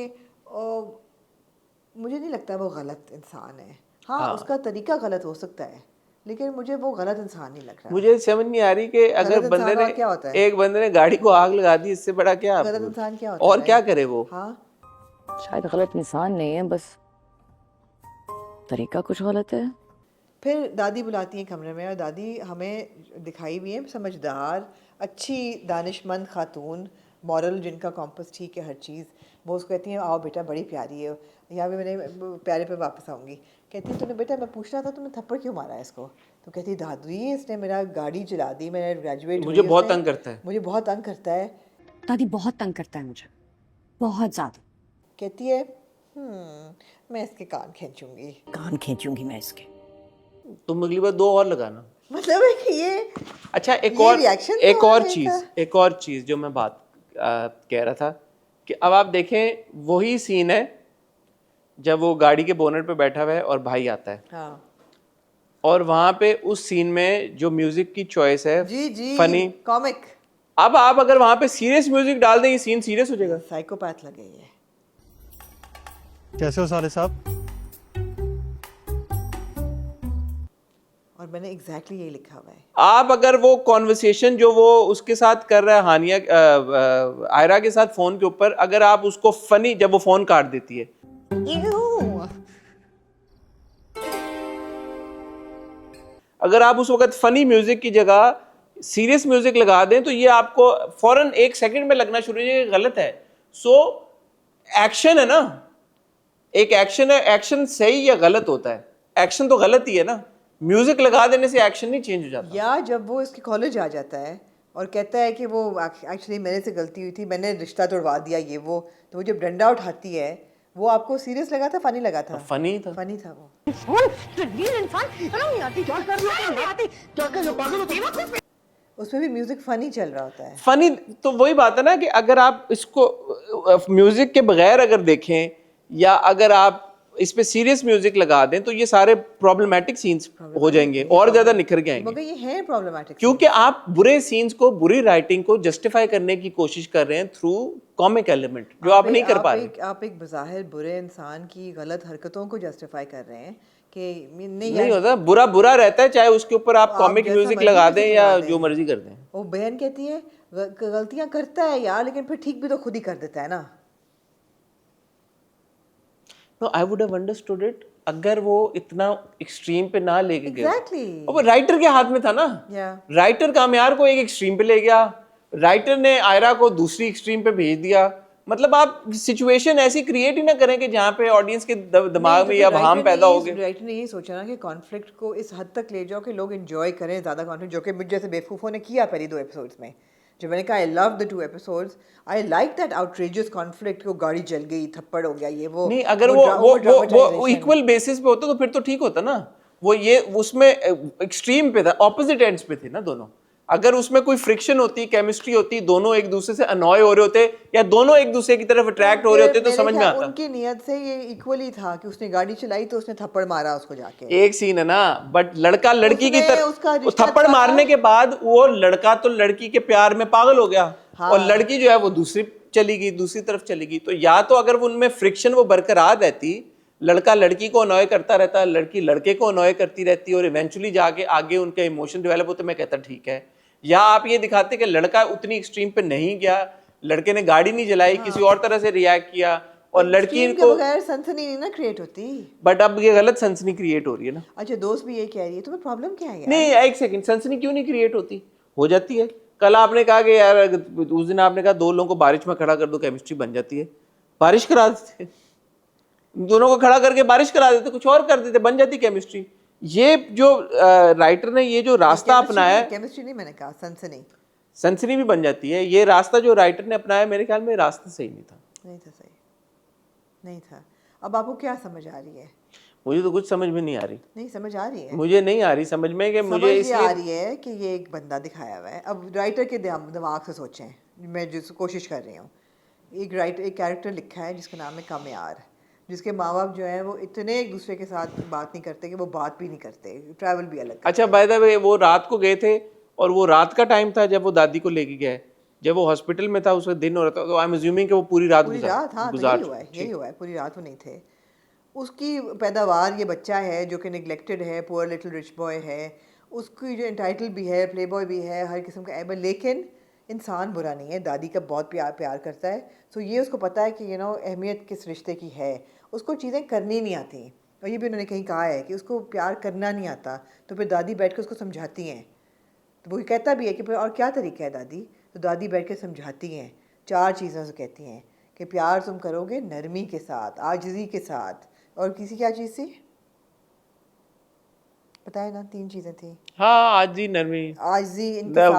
मुझे नहीं लगता वो गलत इंसान है. हाँ उसका तरीका गलत हो सकता है लेकिन मुझे वो गलत इंसान नहीं लग रहा. मुझे समझ नहीं आ रही कि अगर बंदे ने क्या होता है? एक बंदे ने गाड़ी को आग लगा दी, इससे बड़ा क्या गलत इंसान क्या होता और है? क्या करे वो? हाँ शायद गलत इंसान नहीं है, बस तरीका कुछ गलत है. फिर दादी बुलाती हैं कमरे में और दादी हमें दिखाई हुई है समझदार, अच्छी, दानिशमंद खातून, मॉरल जिनका कॉम्पस ठीक है हर चीज़. वो उसको कहती हैं आओ बेटा बड़ी प्यारी है. यहाँ भी मैंने प्यारे पे वापस आऊँगी. कहती है तूने बेटा मैं पूछ रहा था तुमने थप्पड़ क्यों मारा है इसको? तो कहती दादी इसने मेरा गाड़ी चला दी, मैंने ग्रेजुएट मुझे बहुत तंग करता है. मुझे बहुत तंग करता है. दादी बहुत तंग करता है मुझे, बहुत ज़्यादा. कहती है मैं इसके कान खींचूंगी. कान खींचूंगी मैं इसके. तुम अगली बार 2 और लगाना. मतलब है कि ये अच्छा एक ये और reaction एक तो और है चीज़ इसका. एक और चीज़ जो मैं बात कह रहा था कि अब आप देखें वही सीन है जब वो गाड़ी के बोनट पे बैठा हुआ है और भाई आता है. हाँ और वहाँ पे उस सीन में जो म्यूजिक की चॉइस है जी फनी. कॉमिक. अब आप अगर वहाँ पे सीरियस म्यूजिक डाल दें ये सीन सीरियस हो जाएगा. साइकोपैथ लगे ये. कैसे हो साले साहब? और मैंने एग्जैक्टली यही लिखा हुआ है. आप अगर वो कॉन्वर्सेशन जो वो उसके साथ कर रहा है हानिया आयरा के साथ फोन के ऊपर, अगर आप उसको फनी, जब वो फोन काट देती है, अगर आप उस वक्त फनी म्यूजिक की जगह सीरियस म्यूजिक लगा दें तो ये आपको फौरन 1 सेकंड में लगना शुरू हो जाएगा गलत है. सो एक्शन है ना, एक एक्शन है, एक्शन सही या गलत होता है? एक्शन तो गलत ही है ना. म्यूजिक लगा देने से एक्शन नहीं चेंज हो जाता. या जब वो इसके कॉलेज आ जाता है और कहता है कि वो एक्चुअली मेरे से गलती हुई थी, मैंने रिश्ता तोड़वा दिया ये वो, तो वो जब डंडा उठाती है वो आपको सीरियस लगा था फनी लगा था? फनी था. फनी था वो. उसमें भी म्यूजिक फनी चल रहा होता है. फनी तो वही बात है ना कि अगर आप इसको म्यूजिक के बगैर अगर देखें या अगर आप इस पे सीरियस म्यूजिक लगा दें तो ये सारे प्रॉब्लमेटिक सीन्स हो जाएंगे और ज्यादा निखर के आएंगे. मगर ये है प्रॉब्लमेटिक क्योंकि आप बुरे सीन्स को, बुरी राइटिंग को जस्टिफाई करने की कोशिश कर रहे हैं थ्रू कॉमिक एलिमेंट, जो आप नहीं कर पा रहे. आप एक बज़ाहिर बुरे इंसान की गलत हरकतों को जस्टिफाई कर रहे हैं कि नहीं होता. बुरा बुरा रहता है, चाहे उसके ऊपर आप कॉमिक म्यूजिक लगा दें या जो मर्जी कर दें. वो बहन कहती है गलतियां करता है यार, लेकिन फिर ठीक भी तो खुद ही कर देता है ना. No, I would have understood it अगर वो इतना एक्सट्रीम पे ना लेके गए. Exactly. वो राइटर के हाथ में था ना. राइटर कामयार को एक एक्सट्रीम पे ले गया, राइटर ने आयरा को दूसरी एक्सट्रीम पे भेज दिया, मतलब आप सिचुएशन ऐसी क्रिएट ही ना करें कि जहाँ पे ऑडियंस के दिमाग में या भाम पैदा हो गए। राइटर ने यही सोचा ना कि कॉन्फ्लिक्ट को इस हद तक ले जाओ कि लोग एंजॉय करें ज़्यादा कॉन्फ्लिक्ट, जो कि मुझ जैसे बेवकूफ़ों ने किया पहली 2 एपिसोड्स में। जो मैंने कहा I love the 2 episodes, I like that outrageous conflict, को गाड़ी जल गई, थप्पड़ हो गया, ये वो नहीं, अगर वो इक्वल बेसिस पे होता तो फिर तो ठीक होता ना। वो ये उसमें एक्सट्रीम पे था, ऑपोजिट एंड्स पे थे ना दोनों। अगर उसमें कोई फ्रिक्शन होती, केमिस्ट्री होती, दोनों एक दूसरे से अनॉय हो रहे होते या दोनों एक दूसरे की तरफ अट्रैक्ट हो रहे होते तो समझ में आता। उनकी नियत से ये इक्वली था कि उसने गाड़ी चलाई तो उसने थप्पड़ मारा उसको जाके। एक सीन है ना, बट लड़का लड़की की उसका तरफ रिश्ता थप्पड़ था। मारने के बाद वो लड़का तो लड़की के प्यार में पागल हो गया और लड़की जो है वो दूसरी चली गई, दूसरी तरफ चली गई। तो या तो अगर वो उनमें फ्रिक्शन वो बरकरार रहती, लड़का लड़की को अनॉय करता रहता, लड़की लड़के को अनॉय करती रहती और इवेंचुअली जाके आगे उनका इमोशन डेवलप होते, मैं कहता ठीक है। या आप ये दिखाते कि लड़का उतनी एक्सट्रीम पे नहीं गया, लड़के ने गाड़ी नहीं जलाई, किसी और तरह से रिएक्ट किया और लड़की इनको, बगैर सनसनी नहीं ना क्रिएट होती। बट अब ये गलत सनसनी क्रिएट हो रही है ना। अच्छा, दोस्त भी ये कह रही है, तुम्हें प्रॉब्लम क्या है यार? नहीं, एक सेकंड, सनसनी क्यों नहीं क्रिएट होती? हो जाती है। कल आपने कहा कि यार, उस दिन आपने कहा 2 लोगों को बारिश में खड़ा कर दो, केमिस्ट्री बन जाती है। बारिश करा देते, दोनों को खड़ा करके बारिश करा देते, कुछ और कर देते, बन जाती केमिस्ट्री। ये जो राइटर ने ये जो रास्ता अपनाया है, केमिस्ट्री नहीं, मैंने कहा सनसनी, सनसनी भी बन जाती है। ये रास्ता जो राइटर ने अपनाया, मेरे ख्याल में रास्ता सही नहीं था। नहीं था सही, नहीं था। अब आपको क्या समझ आ रही है? मुझे तो कुछ समझ में नहीं आ रही। नहीं समझ आ रही है? मुझे नहीं आ रही समझ में कि मुझे इसलिए आ रही है कि ये एक बंदा दिखाया हुआ है। अब राइटर के दिमाग से सोचें, मैं जिस कोशिश कर रही हूँ, एक कैरेक्टर लिखा है जिसका नाम है कामयार, जिसके माँ बाप जो है वो इतने एक दूसरे के साथ बात नहीं करते कि वो बात भी नहीं करते, ट्रैवल भी अलग। अच्छा, बाय द वे, वो रात को गए थे और वो रात का टाइम था जब वो दादी को लेके गए। जब वो हॉस्पिटल में था, उसका दिन हो रहा था, तो आई एम अज्यूमिंग कि वो पूरी रात हाँ, गुजार यही हुआ है, पूरी रात वो नहीं थे। उसकी पैदावार, ये बच्चा है जो कि निगलेक्टेड है, पुअर लिटिल रिच बॉय है, उसकी जो एंटाइटल भी है, प्ले बॉय भी है, हर किस्म का एबल, लेकिन इंसान बुरा नहीं है, दादी का बहुत प्यार करता है। सो ये उसको पता है कि अहमियत किस रिश्ते की है, उसको चीज़ें करनी नहीं आती। और ये भी उन्होंने कहीं कहा है कि उसको प्यार करना नहीं आता, तो फिर दादी बैठ कर उसको समझाती हैं। तो वो कहता भी है कि और क्या तरीका है दादी? तो दादी बैठ कर समझाती हैं, 4 चीज़ें से कहती हैं कि प्यार तुम करोगे नरमी के साथ, आजिज़ी के साथ, और किसी क्या चीज़ थी बताए ना, 3 चीज़ें थी। हाँ, आजी, नरमी, आजी,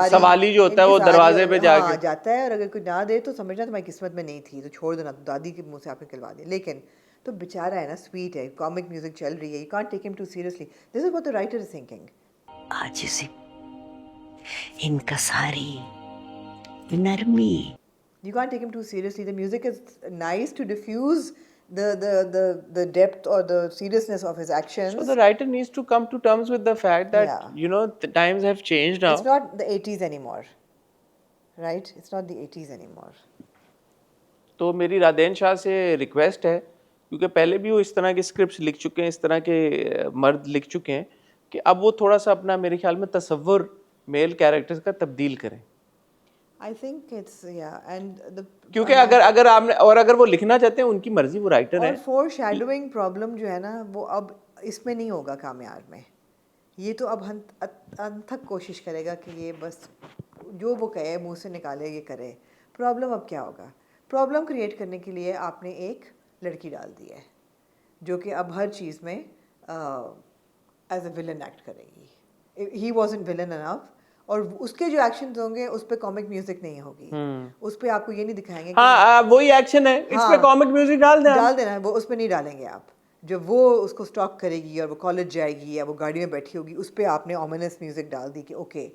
सवाली जो होता है वो दरवाजे पे जाके जाता है, और अगर कोई ना दे तो समझना तुम्हारी किस्मत में नहीं थी, तो छोड़ देना, तो दादी के मुंह से आपने खिलवा दिया। लेकिन तो बेचारा है ना, स्वीट है, कॉमिक म्यूजिक चल रही है, you can't take him too seriously. This is what the writer is thinking. आजिज़ी, इनकसारी, नरमी, you can't take him too seriously. The music is nice to diffuse the depth or the seriousness of his actions. So the writer needs to come to terms with the fact that the times have changed now. It's not the 80s anymore, right? It's not the 80s anymore. तो मेरी राधेन शाह से request है, क्योंकि पहले भी वो इस तरह के स्क्रिप्ट्स लिख चुके हैं, इस तरह के मर्द लिख चुके हैं, कि अब वो थोड़ा सा अपना, मेरे ख्याल में, तसव्वुर मेल कैरेक्टर्स का तब्दील करें। I think it's and the क्योंकि अगर आपने, और अगर वो लिखना चाहते हैं, उनकी मर्जी, वो राइटर है। और foreshadowing प्रॉब्लम जो है ना, वो अब इसमें नहीं होगा कामयार में। ये तो अब अंत तक कोशिश करेगा कि ये बस जो वो कहे मुंह से निकाले ये करे। प्रॉब्लम अब क्या होगा? प्रॉब्लम क्रिएट करने के लिए आपने एक लड़की डाल दी है जो कि अब हर चीज़ में एज अ विलन एक्ट करेगी। ही वॉजंट विलन एनफ, और उसके जो एक्शंस होंगे उस पे कॉमिक म्यूजिक नहीं होगी, उस पे आपको ये नहीं दिखाएंगे। हाँ, वही एक्शन है, इस पे कॉमिक म्यूजिक डाल देना, वो उस पे नहीं डालेंगे आप। जब वो उसको स्टॉक करेगी और वो कॉलेज जाएगी या वो गाड़ी में बैठी होगी, उस पे आपने ऑमिनस म्यूजिक डाल दी कि okay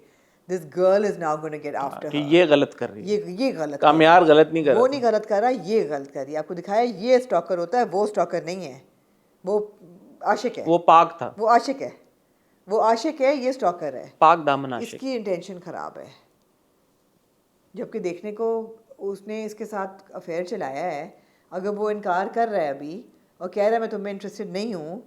this girl is now gonna get after her. ये गलत कर रही है, ये गलत, कामयार गलत नहीं कर रहा, वो नहीं गलत कर रहा, ये गलत कर रही है। आपको दिखाया ये स्टॉकर होता है, वो स्टॉकर नहीं है, वो आशिक है, वो पाक था, वो आशिक है, वो आशिक है, ये स्टॉकर है, पाक दामन आशिक। इसकी इंटेंशन ख़राब है। जबकि देखने को उसने इसके साथ अफेयर चलाया है, अगर वो इनकार कर रहा है अभी और कह रहा है मैं तुम्हें इंटरेस्टेड नहीं हूँ,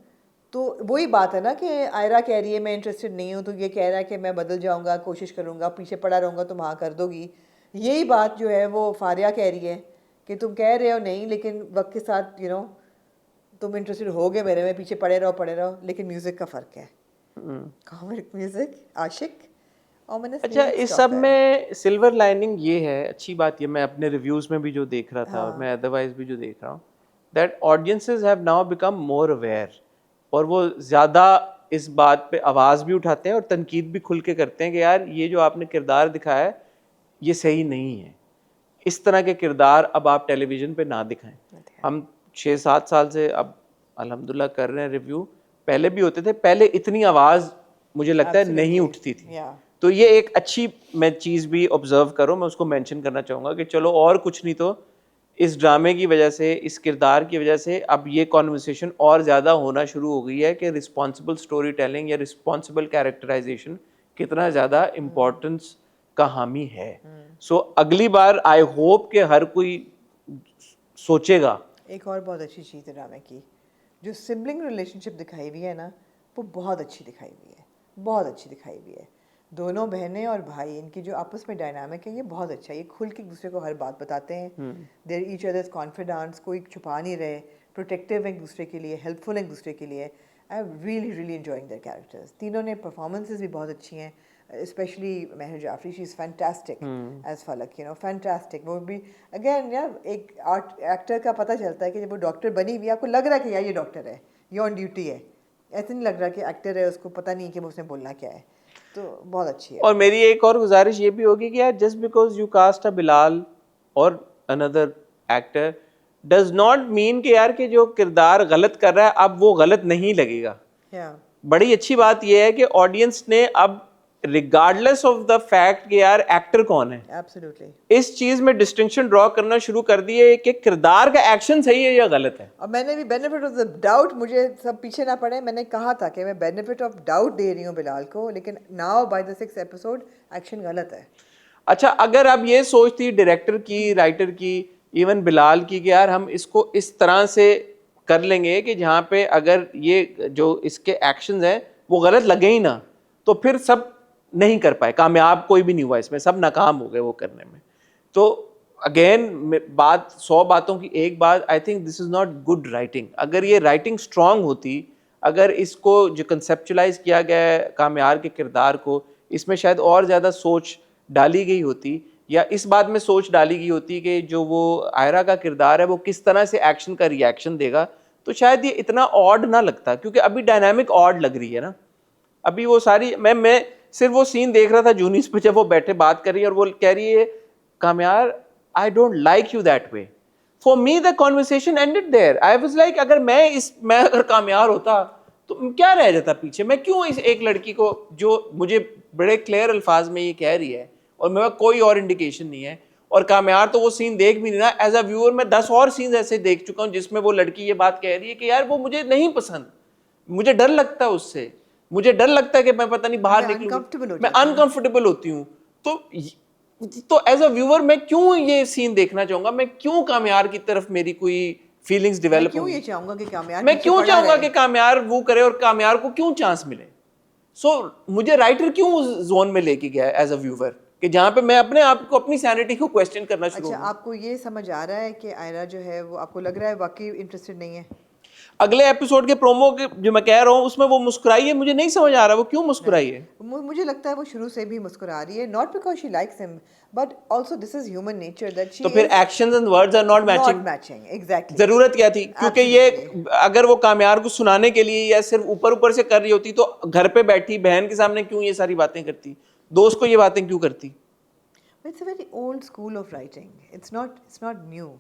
तो वही बात है ना कि आयरा कह रही है मैं इंटरेस्टेड नहीं हूँ, तो ये कह रहा है कि मैं बदल जाऊँगा, कोशिश करूँगा, पीछे पड़ा रहूँगा, तुम हाँ कर दोगी। यही बात जो है वो फारिया कह रही है कि तुम कह रहे हो नहीं, लेकिन वक्त के साथ तुम इंटरेस्टेड हो गए मेरे में, पीछे पड़े रहो, लेकिन म्यूज़िक का फ़र्क है। कॉमिक म्यूज़िक, आशिक ominous अच्छा, music इस stop सब है. में सिल्वर लाइनिंग ये है, अच्छी बात ये मैं अपने रिव्यूज में भी जो देख रहा था और हाँ. मैं अदरवाइज भी जो देख रहा हूँ, that audiences have now become more aware, और वो ज़्यादा इस बात पे आवाज़ भी उठाते हैं और तनकीद भी खुल के करते हैं कि यार ये जो आपने किरदार दिखाया है ये सही नहीं है, इस तरह के किरदार अब आप टेलीविज़न पे ना दिखाएं. हम 6-7 साल से अब अल्हम्दुलिल्लाह कर रहे हैं रिव्यू, पहले भी होते थे, पहले इतनी आवाज़ मुझे लगता है नहीं Absolutely. उठती थी. Yeah. तो ये एक अच्छी मैं चीज़ भी ऑब्जर्व करो, मैं उसको मेंशन करना चाहूँगा कि चलो और कुछ नहीं तो इस ड्रामे की वजह से, इस किरदार की वजह से अब ये कॉन्वर्सेशन और ज़्यादा होना शुरू हो गई है कि रिस्पॉन्सिबल स्टोरी टेलिंग या रिस्पॉन्सिबल कैरेक्टराइजेशन कितना ज़्यादा इम्पोर्टेंस का हामी है. सो अगली बार आई होप कि हर कोई सोचेगा. एक और बहुत अच्छी चीज़ है ड्रामे की, जो सिबलिंग रिलेशनशिप दिखाई हुई है ना, वो बहुत अच्छी दिखाई हुई है, बहुत अच्छी दिखाई हुई है. दोनों बहनें और भाई, इनकी जो आपस में डायनामिक है, ये बहुत अच्छा है. ये खुल के एक दूसरे को हर बात बताते हैं. देयर ईच अदर्स कॉन्फिडेंट्स, कोई छुपा नहीं रहे, प्रोटेक्टिव एक दूसरे के लिए, हेल्पफुल एक दूसरे के लिए. I am really really enjoying their characters. तीनों ने परफॉर्मेंसेज भी बहुत अच्छी हैं, especially Meher Jafri, she's fantastic as Falak, you know, fantastic. वो भी again यार एक एक्टर का पता चलता है कि जब वो डॉक्टर बनी हुई, आपको लग रहा है कि यार ये डॉक्टर है, ये ऑन ड्यूटी है. ऐसे नहीं लग रहा कि एक्टर है, उसको पता नहीं कि वो उसने बोलना क्या है. तो बहुत अच्छी है. और मेरी एक और गुजारिश ये भी होगी कि यार just because you cast a Bilal और another actor does not mean कि यार कि जो किरदार गलत कर रहा है अब वो गलत नहीं लगेगा. Yeah. बड़ी अच्छी बात यह है कि ऑडियंस ने अब रिगार्डलेस ऑफ द फैक्ट कि यार एक्टर कौन है, Absolutely. इस चीज में डिस्टिंक्शन ड्रॉ करना शुरू कर दिए कि किरदार का एक्शन सही है या गलत है. और मैंने भी बेनिफिट ऑफ द डाउट, मुझे सब पीछे ना पड़े, मैंने कहा था कि मैं बेनिफिट ऑफ डाउट दे रही हूँ बिलाल को, लेकिन now by the 6th episode action गलत है. अच्छा, अगर अब ये सोचती डायरेक्टर की, राइटर की, इवन बिलाल की कि यार हम इसको इस तरह से कर लेंगे कि जहाँ पे अगर ये जो इसके एक्शंस हैं वो गलत लगे ही ना, तो फिर सब नहीं कर पाए, कामयाब कोई भी नहीं हुआ इसमें, सब नाकाम हो गए वो करने में. तो अगेन बात 100 बातों की एक बात, I think this is not good writing. अगर ये राइटिंग स्ट्रांग होती, अगर इसको जो कंसेप्चुलाइज किया गया है कामयार के किरदार को, इसमें शायद और ज़्यादा सोच डाली गई होती, या इस बात में सोच डाली गई होती कि जो वो आयरा का किरदार है वो किस तरह से एक्शन का रिएक्शन देगा, तो शायद ये इतना ऑड ना लगता. क्योंकि अभी डायनामिक ऑड लग रही है ना. अभी वो सारी मैं सिर्फ वो सीन देख रहा था जूनिस पे, जब वो बैठे बात कर रही है और वो कह रही है कामयार I don't like you that way. For me the conversation ended there. I was like अगर मैं अगर कामयार होता तो क्या रह जाता पीछे. मैं क्यों इस एक लड़की को जो मुझे बड़े क्लियर अल्फाज में ये कह रही है और मेरे पास कोई और इंडिकेशन नहीं है, और कामयार तो वो सीन देख भी नहीं रहा. एज अ व्यूअर मैं 10 और सीन ऐसे देख चुका हूँ जिसमें वो लड़की ये बात कह रही है कि यार वो मुझे नहीं पसंद, मुझे डर लगता है उससे, मुझे डर लगता है कि मैं पता नहीं बाहर निकलूं, मैं अनकंफर्टेबल होती हूँ. तो एज अ व्यूअर मैं क्यों ये सीन देखना चाहूंगा, मैं क्यों कामयार की तरफ मेरी कोई फीलिंग्स डेवलप क्यों ये चाहूंगा कि कामयार, मैं क्यों चाहूंगा कि कामयार वो करे और कामयार को क्यों चांस मिले. मुझे राइटर क्यों उस जोन में लेके गया एज अ व्यूअर कि जहाँ पे मैं अपने आप को, अपनी सैनिटी को क्वेश्चन करना शुरू. अच्छा, आपको ये समझ आ रहा है कि आयरा जो है वो, आपको लग रहा है वाकई इंटरेस्टेड नहीं है? अगले एपिसोड के प्रोमो के जो मैं कह रहा हूँ उसमें वो मुस्कुराई है, मुझे नहीं समझ आ रहा वो क्यों मुस्कुराई है. मुझे लगता है वो शुरू से भी मुस्कुरा रही है, not because she likes him but also this is human nature that she. तो फिर actions and words are not matching. Exactly. जरूरत क्या थी? क्योंकि ये अगर वो कामयार को सुनाने के लिए या सिर्फ ऊपर ऊपर से कर रही होती तो घर पे बैठी बहन के सामने क्यों ये सारी बातें करती, दोस्त को ये बातें क्यों करती. It's a very old school of writing. It's not new.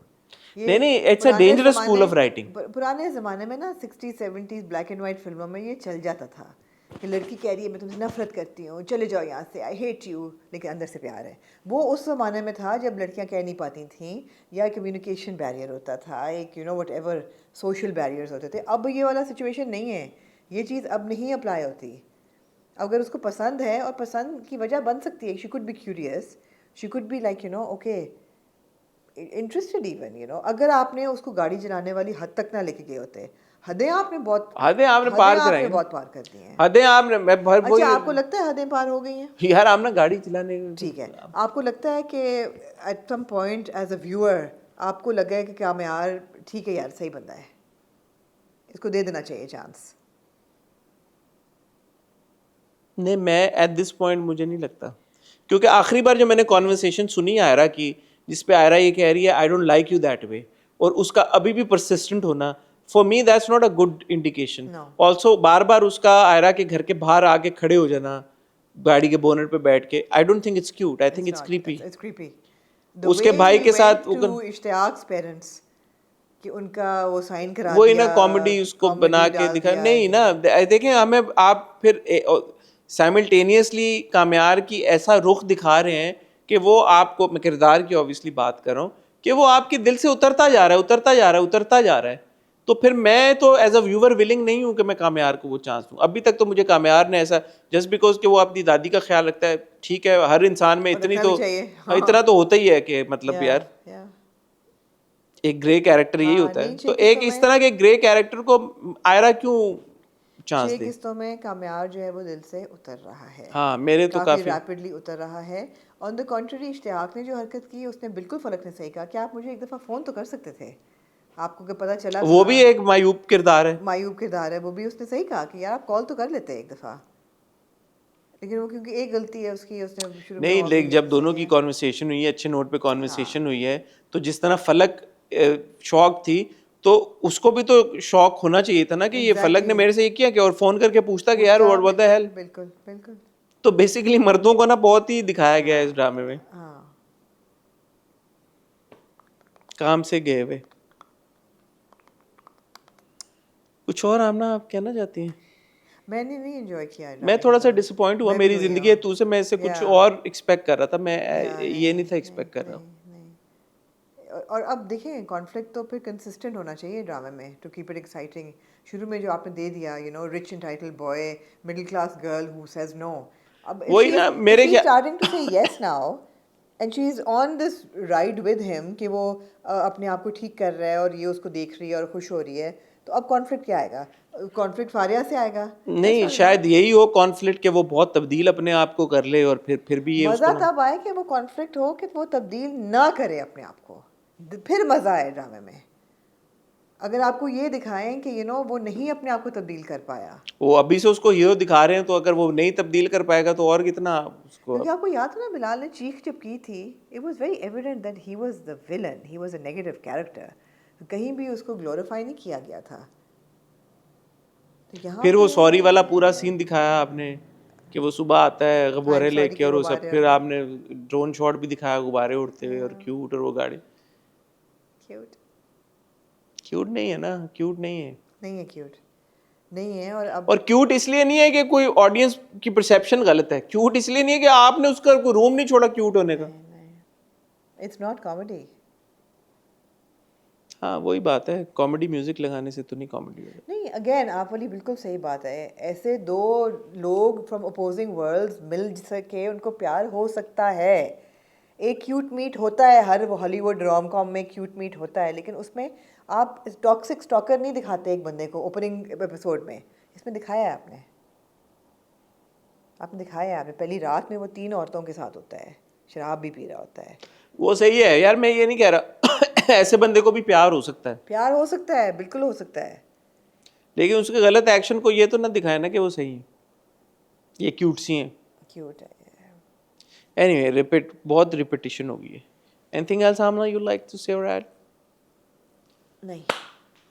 नहीं, it's a dangerous school of writing. पुराने ज़माने में ना 60s 70s black and white फिल्मों में ये चल जाता था कि लड़की कह रही है मैं तुमसे नफरत करती हूँ, चले जाओ यहाँ से, आई हेट यू, लेकिन अंदर से प्यार है. वो उस ज़माने में था जब लड़कियाँ कह नहीं पाती थीं, या कम्युनिकेशन बैरियर होता था, एक वट एवर सोशल बैरियर्स होते थे. अब ये वाला सिचुएशन नहीं है, ये चीज़ अब नहीं अप्लाई होती. अगर उसको पसंद है, और पसंद की वजह बन सकती है, she could be curious, she could be like okay interested even अगर आपने उसको गाड़ी चलाने वाली हद तक ना लेके गए होते. हदें आपने पार कर दी हैं. हदें आपने अच्छा, आपको लगता है हदें पार हो गई हैं यार. आपने गाड़ी चलाने, ठीक है, आपको लगता है कि at some point as a viewer आपको लगा है कि कामयार ठीक है यार, सही बंदा है, इसको दे देना चाहिए चांस? नहीं, मैं एट दिस पॉइंट मुझे नहीं लगता, क्योंकि आखिरी बार जो मैंने कॉन्वर्सेशन सुनी आयरा की, जिस पे आयरा ये कह रही है I don't like you that way, और उसका अभी भी परसिस्टेंट होना, for me that's not a good indication. Also बार बार उसका आयरा के घर के बाहर आके खड़े हो जाना गाड़ी के बोनट पे बैठ के, I don't think it's cute, I think it's creepy. It's creepy. उसके भाई के साथ वो इश्तियाक्स पेरेंट्स कि उनका वो साइन करा वो ही दिया, ना कॉमेडी उसको comedy बना के डाल दिखा दिया नहीं है। ना. देखें हमें आप फिर साइमल्टेनियसली कामयार की ऐसा रुख दिखा रहे हैं कि वो आपको, मैं किरदार की ऑब्वियसली बात कर रहा हूँ, कि वो आपके दिल से उतरता जा रहा है, उतरता जा रहा है, उतरता जा रहा है. तो फिर मैं तो एज अ व्यूअर विलिंग नहीं हूँ कि मैं कामयार को वो चांस दूँ. अभी तक तो मुझे कामयार ने ऐसा, जस्ट बिकॉज कि वो अपनी दादी का ख्याल रखता है, ठीक है, हर इंसान में इतनी रखना तो भी चाहिए, हाँ। इतना तो होता ही है कि मतलब यार Yeah. एक ग्रे कैरेक्टर यही हाँ, होता है. नहीं, तो छह एक किस्तों इस में- तरह के ग्रे कैरेक्टर को आयरा क्यों चांस 6 दे. किस्तों में कामयार जो है वो दिल से उतर रहा है. हाँ, मेरे तो काफी रैपिडली उतर रहा है. ऑन द कॉन्ट्ररी इश्तियाक ने जो हरकत की उसने बिल्कुल फलक ने सही कहा कि आप मुझे एक दफ़ा फ़ोन तो कर सकते थे, आपको क्या पता चला वो था, भी एक मायूब किरदार है. मायूब किरदार है, वो भी उसने सही कहा कि यार आप कॉल तो कर लेते एक दफ़ा, लेकिन वो क्योंकि एक गलती है उसकी, उसने शुरू में नहीं, और लेकिन भी जब दोनों सही की है। कॉन्वर्सेशन हुई है, अच्छे नोट पे कॉन्वर्सेशन हुई है, तो जिस तरह फलक शौक थी, तो उसको भी तो शौक होना चाहिए था ना कि ये फलक ने मेरे से ये किया क्या, और फोन करके पूछता कि यार व्हाट द हेल. बिल्कुल बिल्कुल. तो बेसिकली मर्दों को ना बहुत ही दिखाया गया है इस ड्रामे में, हाँ, काम से गए हुए. कुछ और आमना आप कहना चाहती हैं? मैंने नहीं एंजॉय किया है मैं ड्रामे थोड़ा को। सा डिसअपॉइंट हुआ, मैं भी मेरी हुई जिंदगी हूँ। है तू से मैं इससे कुछ या, और एक्सपेक्ट कर रहा था, मैं या, ये नहीं था एक्सपेक्ट कर रहा हूँ. और अब देखें कॉन्फ्लिक्ट तो फिर कंसिस्टेंट होना चाहिए ड्रामे में टू कीप इट एक्साइटिंग. शुरू में जो आपने दे दिया, you know, rich entitled boy, middle class girl who says no. अब वही ना, मेरे ख्याल starting to say yes now and she is on this ride with him कि वो अपने आप को ठीक कर रहा है और ये उसको देख रही है और खुश हो रही है. तो अब कॉन्फ्लिक्ट क्या आएगा? कॉन्फ्लिक्ट फारिया से आएगा. नहीं, शायद यही हो कॉन्फ्लिक्ट, कि वो बहुत तब्दील अपने आप को कर ले, और फिर भी ये मज़ा उसको तब आए कि वो कॉन्फ्लिक्ट हो कि वो तब्दील ना करे अपने आप को, फिर मज़ा आए ड्रामे में. अगर आपको ये दिखाएं कि यू नो वो नहीं अपने आप को तब्दील कर पाया, वो अभी से उसको हीरो दिखा रहे हैं, तो अगर वो नहीं तब्दील कर पाएगा तो और कितना उसको. क्योंकि आपको याद है ना बिलाल ने चीख जब की थी, it was very evident that he was the villain, he was a negative character. कहीं भी उसको ग्लोरीफाई नहीं किया गया था. तो यहाँ फिर वो पे- सॉरी वाला पूरा सीन दिखाया आपने, कि वो सुबह आता है गुब्बारे sorry लेके के और वो सब, गुब्बारे फिर और- आपने ड्रोन शॉट भी दिखाया गुब्बारे उड़ते हुए, और क्यूट, और वो गाड़ी क्यूट क्यूट नहीं है ना, क्यूट नहीं है. नहीं है, क्यूट नहीं है. और अब और क्यूट इसलिए नहीं है कि कोई ऑडियंस की परसेप्शन गलत है, क्यूट इसलिए नहीं है कि आपने उसका कोई रूम नहीं छोड़ा क्यूट होने का. It's not comedy. हाँ, वही बात है, कॉमेडी म्यूजिक लगाने से तो नहीं कॉमेडी होगा. नहीं, अगेन आप वाली बिल्कुल सही बात है. ऐसे दो लोग फ्रॉम अपोजिंग वर्ल्ड्स मिल सके, उनको प्यार हो सकता है. एक क्यूट मीट होता है, हर हॉलीवुड रोम कॉम में क्यूट मीट होता है, लेकिन उसमें आप टॉक्सिक स्टॉकर नहीं दिखाते एक बंदे को ओपनिंग एपिसोड में. इसमें दिखाया है आपने दिखाया है आपने पहली रात में वो 3 औरतों के साथ होता है, शराब भी पी रहा होता है. वो सही है यार, मैं ये नहीं कह रहा ऐसे बंदे को भी प्यार हो सकता है, प्यार हो सकता है, बिल्कुल हो सकता है. लेकिन उसके गलत एक्शन को ये तो ना दिखाया ना कि वो सही है, ये क्यूट सी हैं. क्यूट है. एनीवे, बहुत रिपीटिशन हो गई है. Anything else Amna you like to say और ऐड? नहीं,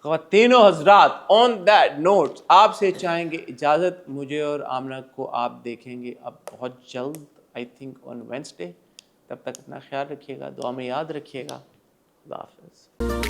ख़वातीनो हज़रात, ऑन दैट नोट आपसे चाहेंगे इजाज़त. मुझे और आमना को आप देखेंगे अब बहुत जल्द, आई थिंक ऑन वेडनेसडे. तब तक अपना ख्याल रखिएगा, दुआ में याद रखिएगा. खुदा हाफ़िज़.